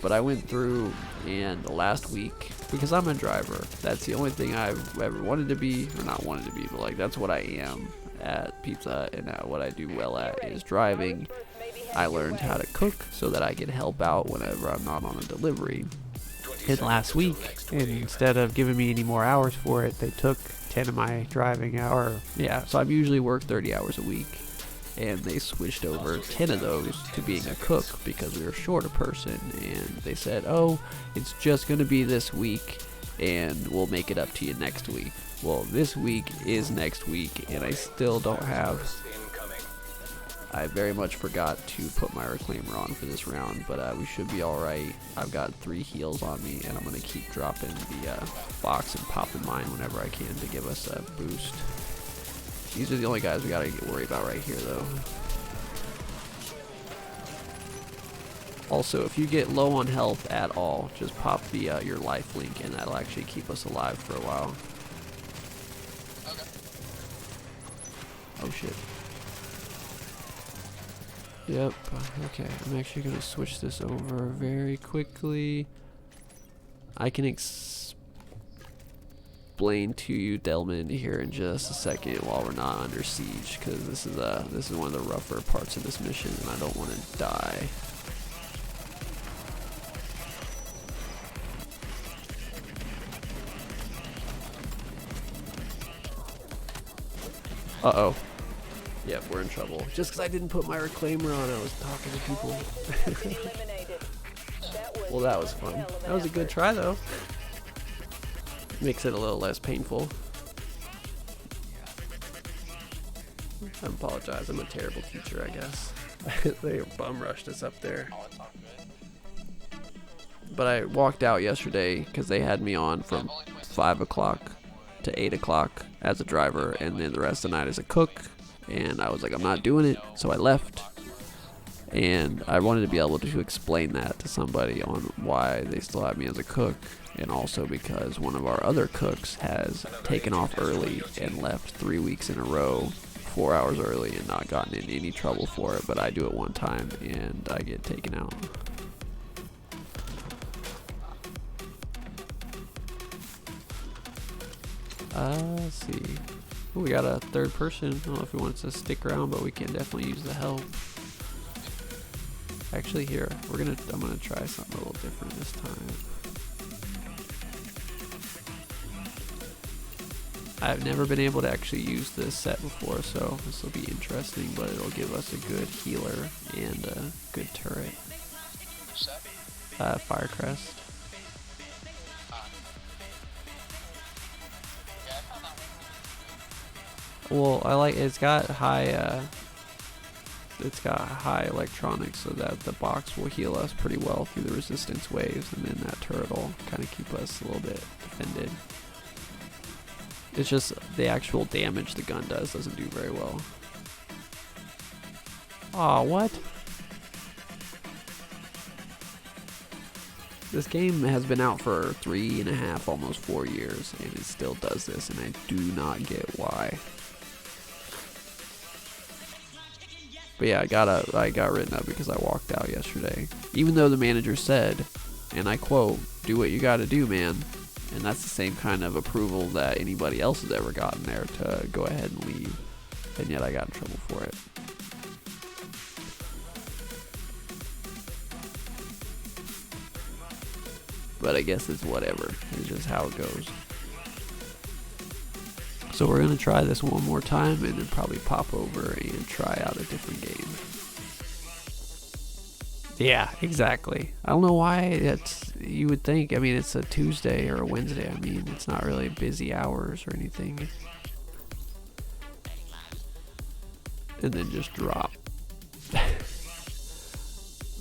But I went through and last week, because I'm a driver, that's the only thing I've ever wanted to be, or not wanted to be, but like that's what I am at Pizza Hut, and what I do well at is driving. I learned how to cook so that I can help out whenever I'm not on a delivery. And last week, and instead of giving me any more hours for it, they took 10 of my driving hour. Yeah, so I'm usually work 30 hours a week, and they switched over 10 of those to being a cook because we were short a person, and they said, oh, it's just going to be this week and we'll make it up to you next week. Well, this week is next week, and I still don't have. I very much forgot to put my reclaimer on for this round, but we should be alright. I've got 3 heals on me, and I'm going to keep dropping the box and popping mine whenever I can to give us a boost. These are the only guys we got to get worried about right here, though. Also, if you get low on health at all, just pop the your life link, and that'll actually keep us alive for a while. Okay. Oh shit. Yep. Okay, I'm actually gonna switch this over very quickly. I can explain to you Delman here in just a second while we're not under siege, because this is one of the rougher parts of this mission, and I don't want to die. Uh-oh. Yep, we're in trouble. Just because I didn't put my reclaimer on, I was talking to people. Eliminated. That Well, that was fun. one hell of an That was a good effort. try, though. Makes it a little less painful. I apologize. I'm a terrible teacher, I guess. They bum rushed us up there. Oh, it's all good. But I walked out yesterday because they had me on from 5 o'clock to 8 o'clock as a driver, and then the rest of the night as a cook. And I was like, I'm not doing it, so I left. And I wanted to be able to explain that to somebody on why they still have me as a cook, and also because one of our other cooks has taken off early and left 3 weeks in a row, 4 hours early, and not gotten in any trouble for it. But I do it one time and I get taken out. Let's see. Ooh, we got a third person. I don't know if he wants to stick around, but we can definitely use the help. Actually, here I'm gonna try something a little different this time. I've never been able to actually use this set before, so this will be interesting. But it'll give us a good healer and a good turret. Who's that? Firecrest. Yeah, I found that one. Well, I like it's got high electronics, so that the box will heal us pretty well through the resistance waves, and then that turret will kind of keep us a little bit defended. It's just the actual damage the gun doesn't do very well. Aw, what? This game has been out for 3.5, almost 4 years, and it still does this, and I do not get why. But yeah, I got written up because I walked out yesterday. Even though the manager said, and I quote, "Do what you gotta do, man." And that's the same kind of approval that anybody else has ever gotten there to go ahead and leave. And yet I got in trouble for it. But I guess it's whatever. It's just how it goes. So we're going to try this one more time and then probably pop over and try out a different game. Yeah, exactly. I don't know why you would think. I mean, it's a Tuesday or a Wednesday. I mean, it's not really busy hours or anything. And then just drop.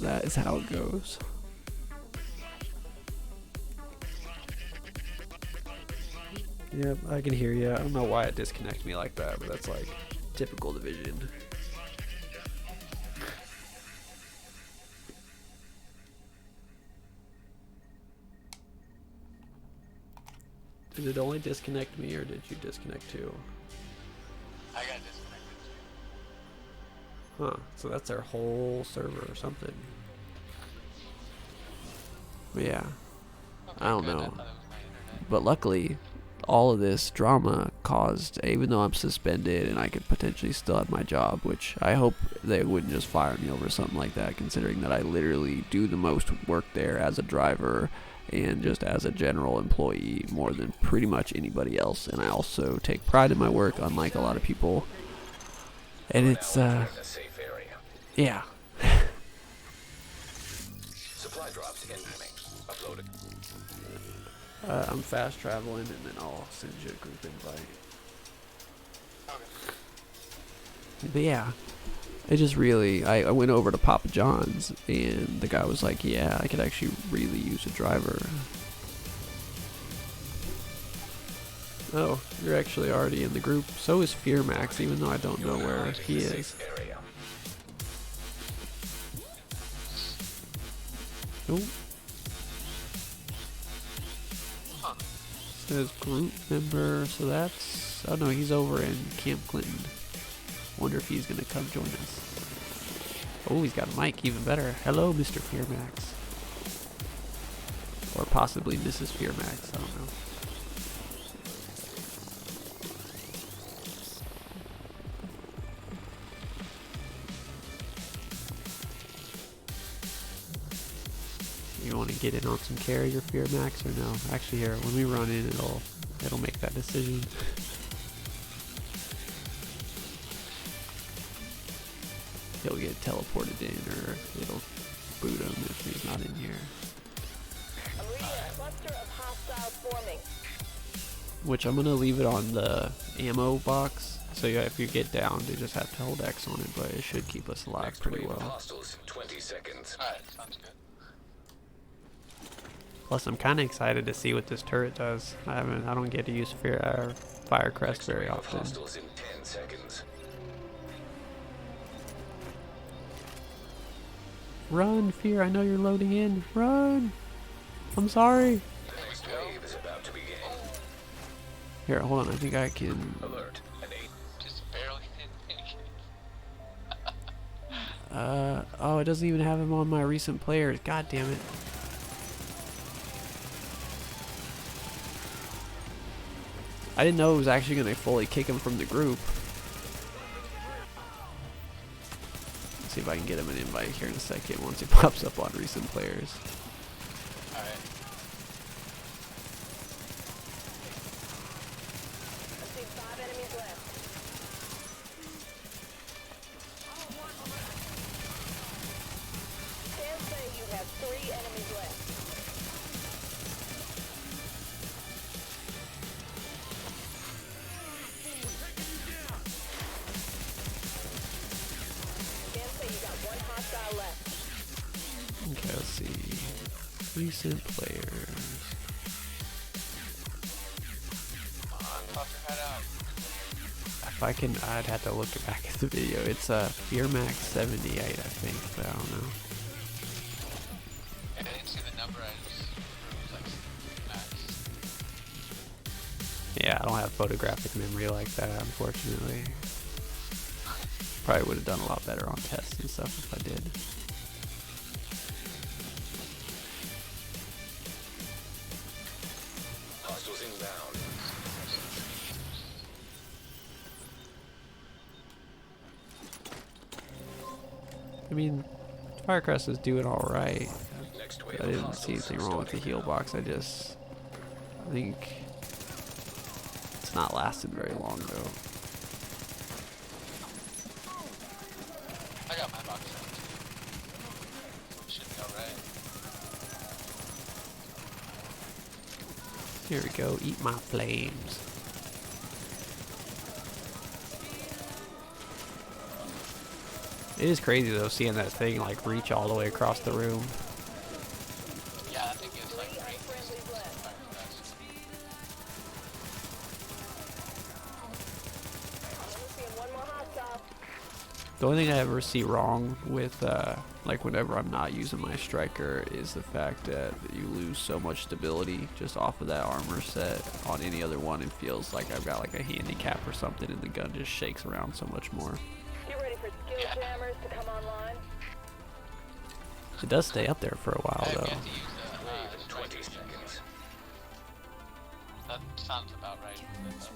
That is how it goes. Yep, I can hear you. I don't know why it disconnects me like that, but that's like typical Division. Did it only disconnect me, or did you disconnect too? I got disconnected too. Huh, so that's their whole server or something. But yeah, Okay, I don't good. know. I thought it was my internet. But luckily, all of this drama caused, even though I'm suspended and I could potentially still have my job, which I hope they wouldn't just fire me over something like that, considering that I literally do the most work there as a driver and just as a general employee more than pretty much anybody else. And I also take pride in my work, unlike a lot of people. And it's, A safe area. yeah. Supply drops incoming. Uploaded. I'm fast traveling, and then I'll send you a group invite. But yeah, it just really, I went over to Papa John's, and the guy was like, yeah, I could actually really use a driver. Oh, you're actually already in the group. So is Fear Max, even though I don't know where he is. Safe area. Oh, Huh. says group member, so that's, oh no, he's over in Camp Clinton. Wonder if he's gonna come join us. Oh, he's got a mic, even better. Hello, Mr. Pier Max. Or possibly Mrs. Pier Max, I don't know. You want to get in on some carrier Pier Max or no? Actually, here, when we run in, it'll make that decision. He'll get teleported in, or it'll boot him if he's not in here. I'm reading a cluster of hostiles forming. Which I'm gonna leave it on the ammo box. So yeah, if you get down, you just have to hold X on it, but it should keep us alive Next pretty wave of well. hostiles in 20 seconds. Alright, sounds good. Plus, I'm kind of excited to see what this turret does. I don't get to use Firecrest Next very wave of often. hostiles in 10 seconds. Run, Fear! I know you're loading in. Run! I'm sorry. The next wave is about to begin. Here, hold on. I think I can. Alert. An 8. Just barely didn't make it. Oh, it doesn't even have him on my recent players. God damn it. I didn't know it was actually going to fully kick him from the group. Let's see if I can get him an invite here in a second once he pops up on recent players. Alright. I see 5 enemies left. Can say you have 3 enemies left. Can say you got 1 hostile left. Okay, let's see. Recent players. Come on, pop your head out. If I can, I'd have to look back at the video. It's Fear Max 78, I think, but I don't know. I didn't see the number, I just it was like max. Yeah, I don't have photographic memory like that, unfortunately. Probably would have done a lot better on tests and stuff if I did. Hostiles inbound. I mean, Firecrest is doing alright. Next wave I of didn't see hostiles anything wrong with the starting heal now. box. I think it's not lasted very long though. I got my box out too. Should be alright. Here we go, eat my flames. It is crazy though, seeing that thing like reach all the way across the room. Yeah, I think it's like 3 great. unfriendlies left. I'm only seeing 1 more hostile. The only thing I ever see wrong with, like whenever I'm not using my striker is the fact that you lose so much stability just off of that armor set. On any other one, it feels like I've got like a handicap or something and the gun just shakes around so much more. Get ready for skill Yeah. jammers to come online. It does stay up there for a I while have though. yet to use Wave in the 20 seconds. That sounds about right. But,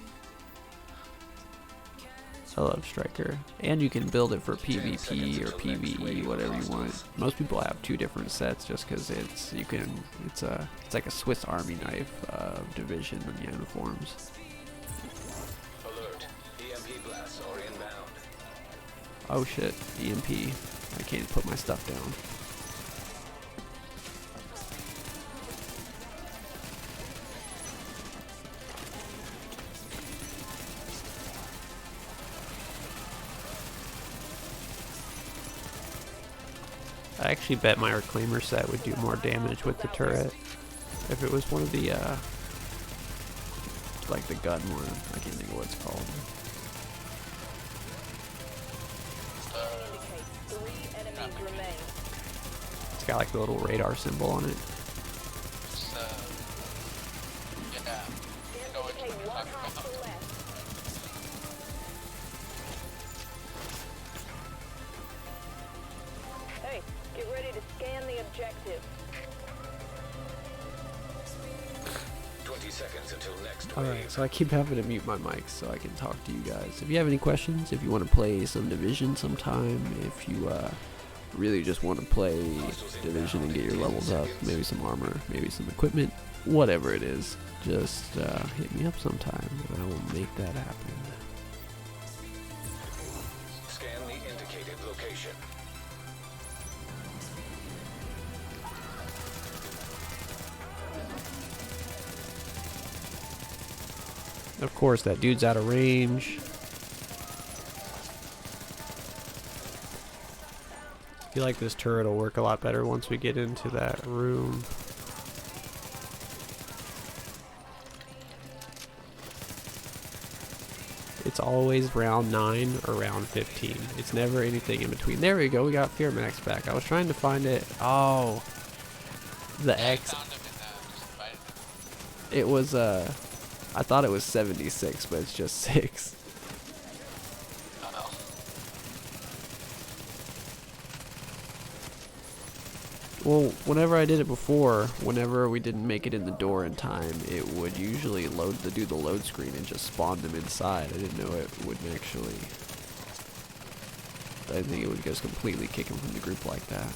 I love Striker. And you can build it for PvP or PvE, whatever you want. Most people have 2 different sets just because it's like a Swiss Army knife division in the uniforms. Alert. EMP blasts are inbound. Oh shit, EMP. I can't put my stuff down. I actually bet my Reclaimer set would do more damage with the turret if it was one of the, like the gun one. I can't think of what it's called. Indicates 3 enemies remain. It's got like the little radar symbol on it. it's, yeah. Can Know what indicate you're 1 talking hostile about. left. objective. 20 seconds until next Alright, wave. so I keep having to mute my mic so I can talk to you guys. If you have any questions, if you want to play some Division sometime, if you really just want to play Division and get your levels up, maybe some armor, maybe some equipment, whatever it is, just hit me up sometime and I will make that happen. Scan the indicated location. Of course, that dude's out of range. I feel like this turret will work a lot better once we get into that room. It's always round 9 or round 15. It's never anything in between. There we go, we got Fear Max back. I was trying to find it. Oh. The X. Found him and just invited him. It was, I thought it was 76, but it's just 6. Uh-oh. Well, whenever I did it before, whenever we didn't make it in the door in time, it would usually do the load screen and just spawn them inside. I didn't know it would actually. I didn't think it would just completely kick them from the group like that.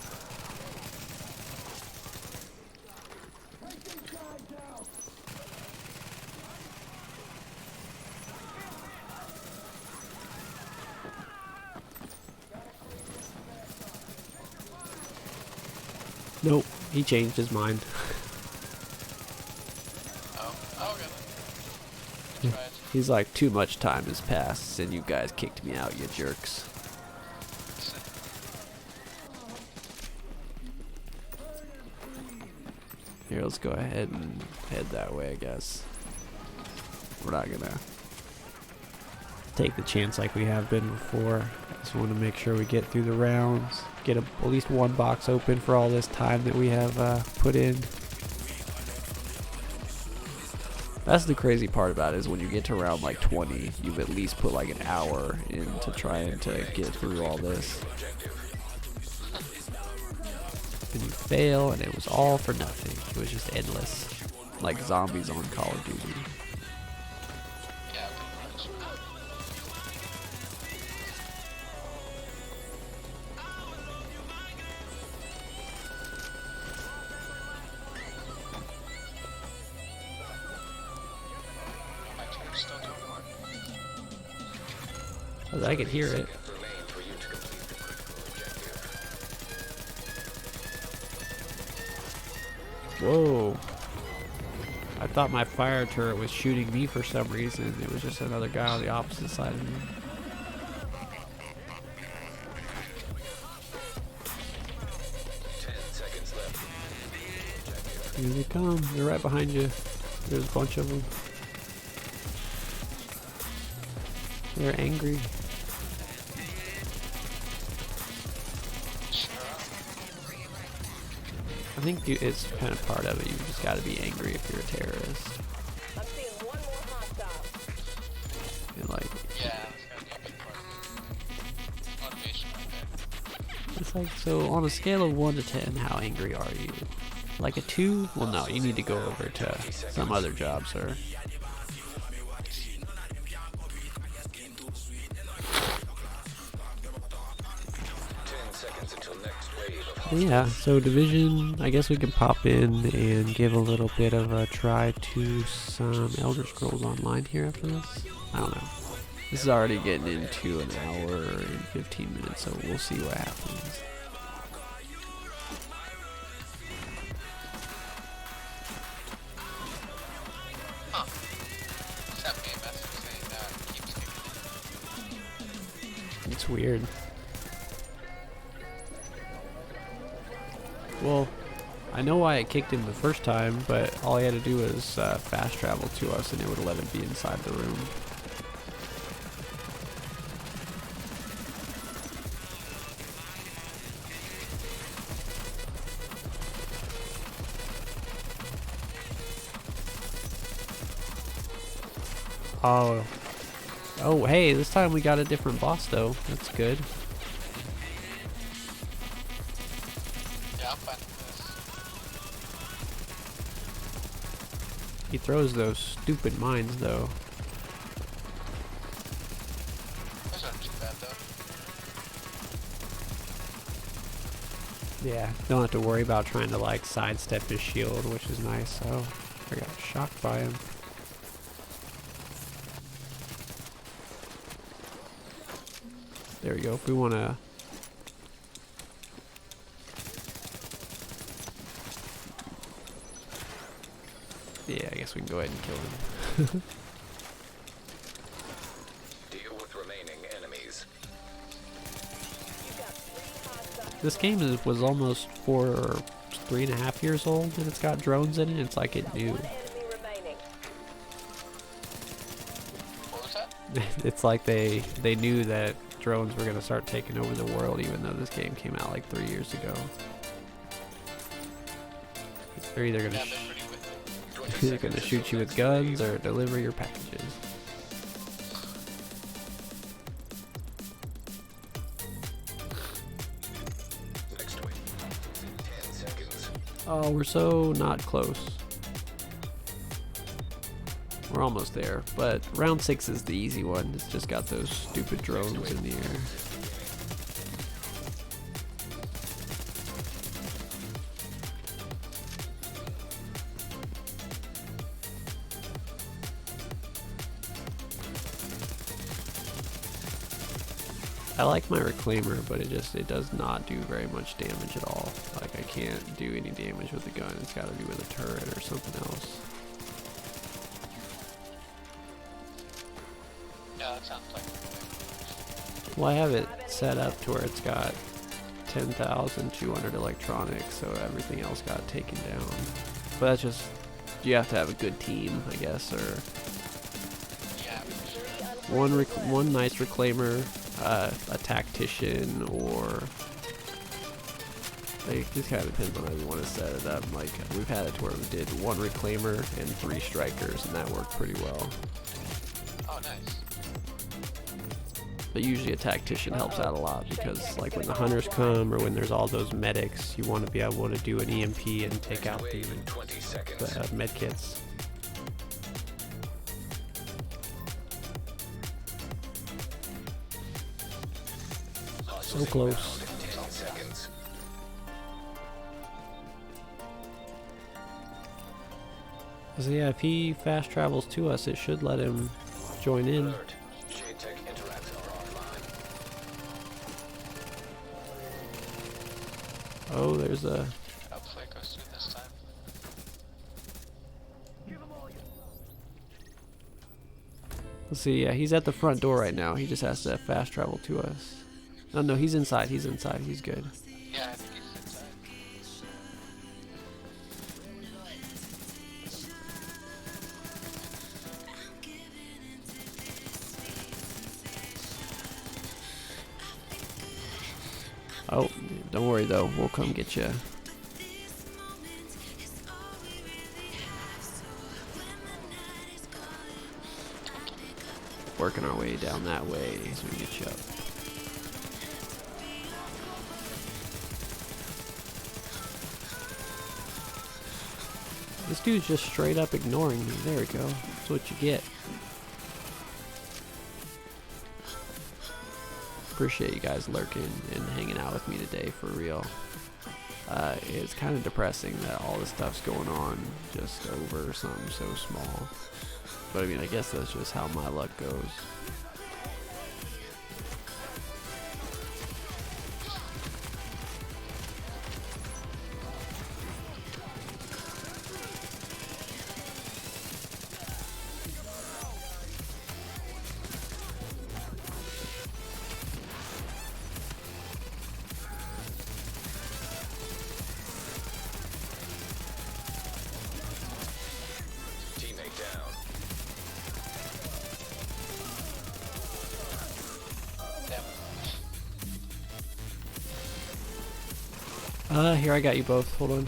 Nope, he changed his mind. Oh, good. Tried. He's like, too much time has passed and you guys kicked me out, you jerks. Here, let's go ahead and head that way, I guess. We're not gonna take the chance like we have been before. Just want to make sure we get through the rounds, get at least one box open for all this time that we have put in. That's the crazy part about it, is when you get to round like 20, you've at least put like an hour into trying to get through all this. And you fail, and it was all for nothing. It was just endless, like zombies on Call of Duty. Yeah, pretty much. My team's still doing work. 'Cause I could hear it. Remain for you to complete the critical objective. Whoa. I thought my fire turret was shooting me for some reason. It was just another guy on the opposite side of me. Here they come. They're right behind you. There's a bunch of them. They're angry. I think it's kind of part of it. You just gotta be angry if you're a terrorist. I'm seeing one more hostile. And like, Yeah, that's gotta be a big part. Motivation right there. it's like, so on a scale of 1 to 10, how angry are you? Like a 2? Well, no, you need to go over to some other job, sir. 10 seconds until next wave of But yeah, so Division, I guess we can pop in and give a little bit of a try to some Elder Scrolls Online here after this. I don't know. This is already getting into an hour and 15 minutes, so we'll see what happens. Huh. Sent me a message saying it keeps kicking. It's weird. Well, I know why it kicked him the first time, but all he had to do was fast travel to us and it would let him be inside the room. Oh. Oh, hey, this time we got a different boss though. That's good. Yeah, I'm fine with this. He throws those stupid mines though. Those aren't too bad though. Yeah, don't have to worry about trying to like sidestep his shield, which is nice. Oh, I got shocked by him. There we go. If we want to... Yeah, I guess we can go ahead and kill him. Deal with remaining enemies. This game was almost 4 or 3.5 years old, and it's got drones in it. It's like it knew. One enemy remaining. What was that? It's like they knew that drones were going to start taking over the world, even though this game came out like 3 years ago. They're either going Yeah, to they're pretty with it. 20 they're going to seconds shoot you until with next guns wave. or deliver your packages. Next wave. 10 seconds. Oh, we're so not close. We're almost there, but round 6 is the easy one. It's just got those stupid drones in the air. I like my reclaimer, but it does not do very much damage at all. Like, I can't do any damage with the gun. It's got to be with a turret or something else. Yeah, that sounds like Well, I have it set up to where it's got 10,200 electronics, so everything else got taken down. But that's just, you have to have a good team, I guess, or yeah, for sure. one nice reclaimer, a tactician, or like, it just kind of depends on how you want to set it up. Like, we've had it to where we did 1 reclaimer and 3 strikers, and that worked pretty well. Oh, nice. But usually a tactician helps out a lot, because like when the hunters come or when there's all those medics, you want to be able to do an EMP and take out Wave in 20 seconds. the med kits. So close. 10 seconds. So yeah, if he fast travels to us, it should let him join in. Alert. JTech interacts are online. Oh, there's a... Hopefully it goes through this time. Let's see, yeah, he's at the front door right now. He just has to fast travel to us. Oh no, he's inside, he's inside, he's good. Yeah, I think he's inside. Oh, don't worry though, we'll come get you. Working our way down that way so we can get you up. This dude's just straight up ignoring me. There we go. That's what you get. Appreciate you guys lurking and hanging out with me today, for real. It's kind of depressing that all this stuff's going on just over something so small. But I mean, I guess that's just how my luck goes. Teammate down. Damn. Here, I got you both. Hold on.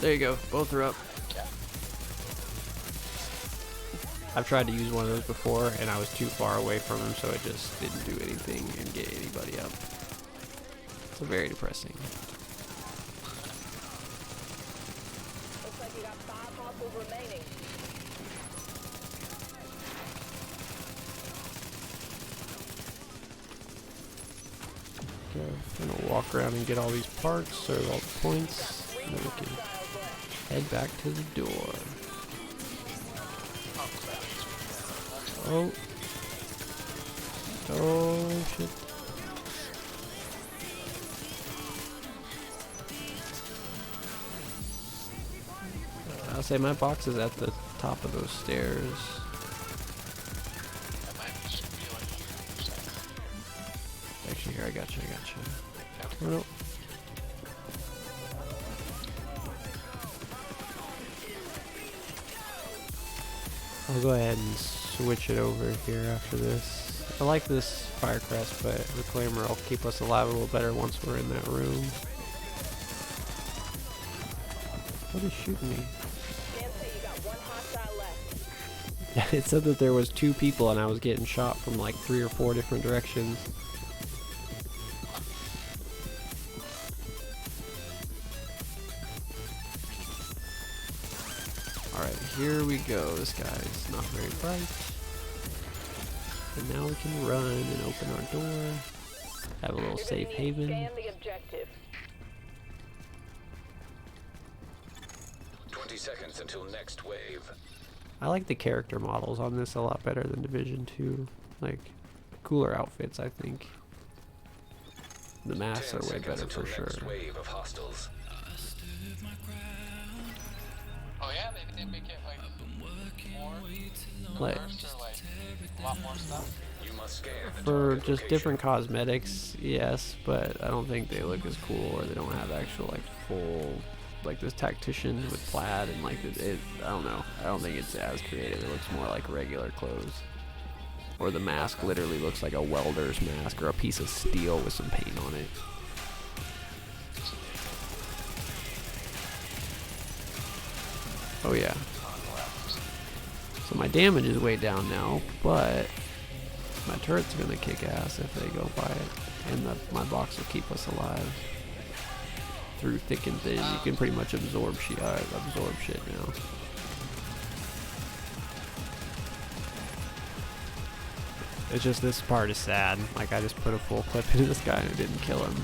There you go. Both are up. Yeah. I've tried to use one of those before, and I was too far away from him, so it just didn't do anything and get anybody up. So very depressing. Looks like gonna walk around and get all these parts or all the points, and then we can head back to the door. Oh. Oh shit. I'll say my box is at the top of those stairs. That might just be like Actually, here, I got you. Oh, no. I'll go ahead and switch it over here after this. I like this fire crest, but Reclaimer will keep us alive a little better once we're in that room. What is shooting me? It said that there was 2 people and I was getting shot from like 3 or 4 different directions. Alright, here we go. This guy's not very bright. And now we can run and open our door. Have a little safe haven. Scan the objective. 20 seconds until next wave. I like the character models on this a lot better than Division 2. Like, cooler outfits, I think. The masks 10 are way seconds better until for sure. next wave of hostiles. oh yeah, they make it like more Like, diverse or like a lot more stuff. You must scan the for target just location. different cosmetics, yes, but I don't think they look as cool, or they don't have actual like full, like this tactician with plaid and like I don't know. I don't think it's as creative. It looks more like regular clothes. Or the mask literally looks like a welder's mask or a piece of steel with some paint on it. Oh yeah. So my damage is way down now, but my turret's gonna kick ass if they go by it, and my box will keep us alive through thick and thin. You can pretty much absorb shit now. It's just this part is sad. Like I just put a full clip into this guy and it didn't kill him.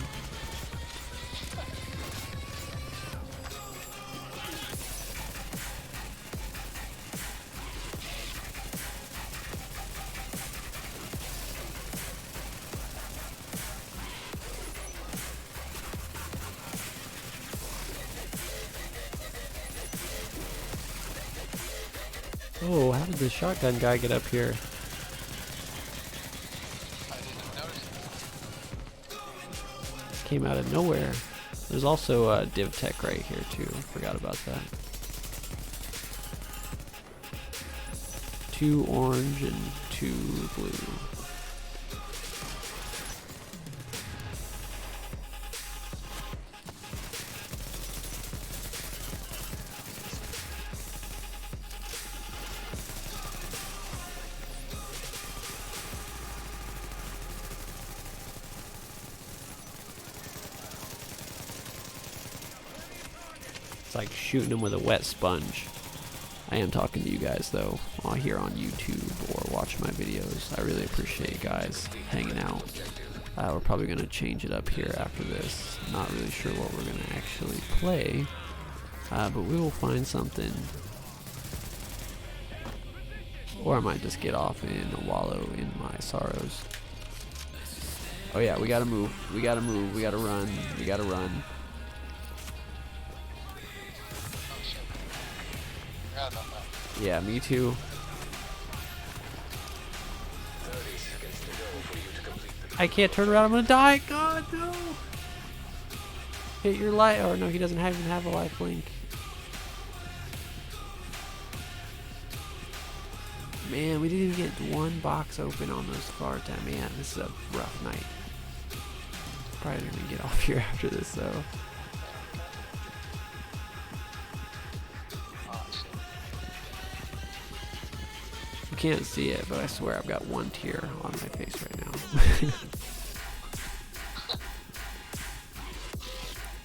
Oh, how did the shotgun guy get up here? I didn't notice it. Came out of nowhere. There's also a div tech right here too. Forgot about that. 2 orange and 2 blue. It's like shooting them with a wet sponge. I am talking to you guys though, here on YouTube or watching my videos. I really appreciate you guys hanging out. We're probably going to change it up here after this. Not really sure what we're going to actually play, but we will find something. Or I might just get off and wallow in my sorrows. Oh yeah, we gotta move. We gotta move. We gotta run. We gotta run. Oh shit. Forgot about that. Yeah, me too. 30 seconds to go for you to complete the I can't turn around. I'm gonna die. God no. Hit your light. Or no, he doesn't even have a life link. Man, we didn't even get one box open on those far time. Man, this is a rough night. Probably not gonna get off here after this though. Oh shit. You can't see it, but I swear I've got 1 tear on my face right now.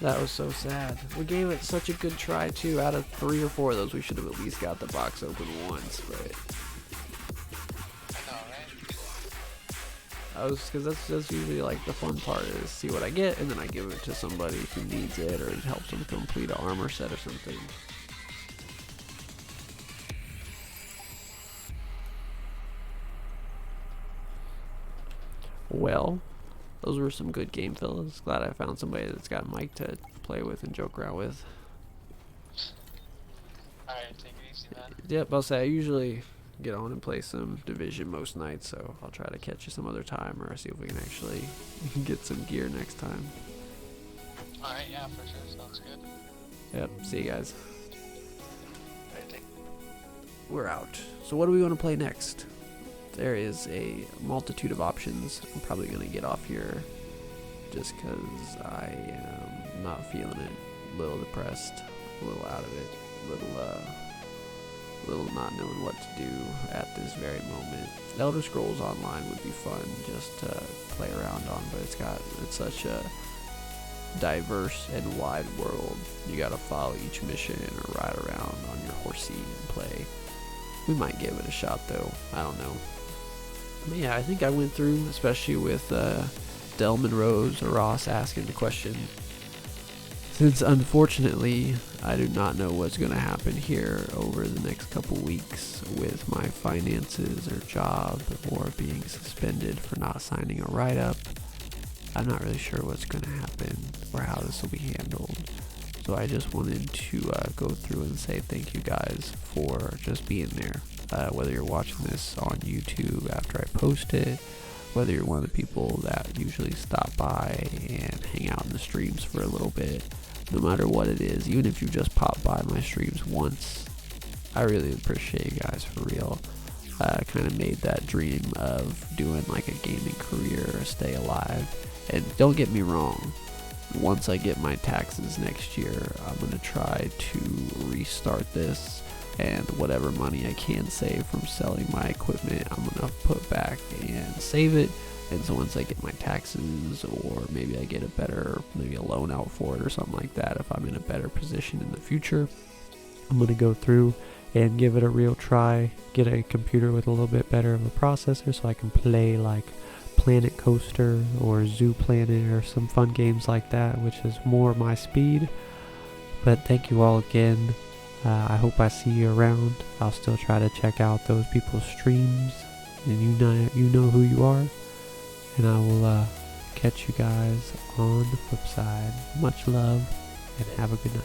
That was so sad. We gave it such a good try too. Out of 3 or 4 of those, we should have at least got the box open once, but I know, right? Because that's usually like the fun part is see what I get and then I give it to somebody who needs it or it helps them complete an armor set or something. Well, those were some good game fellas. Glad I found somebody that's got a mic to play with and joke around with. Alright, take it easy, man. Yep, I'll say I usually get on and play some Division most nights, so I'll try to catch you some other time or see if we can actually get some gear next time. Alright, yeah, for sure. Sounds good. Yep, see you guys. Alright, take We're out. So what do we want to play next? There is a multitude of options. I'm probably going to get off here just because I am not feeling it. A little depressed, a little out of it, a little not knowing what to do at this very moment. Elder Scrolls Online would be fun just to play around on, but it's such a diverse and wide world. You gotta follow each mission or ride around on your horsey and play. We might give it a shot though, I don't know. But yeah, I think I went through, especially with Delman Rose or Ross asking the question. Since unfortunately I do not know what's going to happen here over the next couple weeks with my finances or job or being suspended for not signing a write-up, I'm not really sure what's going to happen or how this will be handled. So I just wanted to go through and say thank you guys for just being there. Whether you're watching this on YouTube after I post it, whether you're one of the people that usually stop by and hang out in the streams for a little bit, no matter what it is, even if you just pop by my streams once, I really appreciate you guys for real. Kind of made that dream of doing like a gaming career stay alive. And don't get me wrong, once I get my taxes next year, I'm going to try to restart this, and whatever money I can save from selling my equipment, I'm going to put back and save it. And so once I get my taxes, or maybe I get maybe a loan out for it or something like that, if I'm in a better position in the future, I'm going to go through and give it a real try, get a computer with a little bit better of a processor so I can play like Planet Coaster or Zoo Planet or some fun games like that, which is more my speed. But thank you all again. I hope I see you around. I'll still try to check out those people's streams, and you know who you are. And I will catch you guys on the flip side. Much love, and have a good night.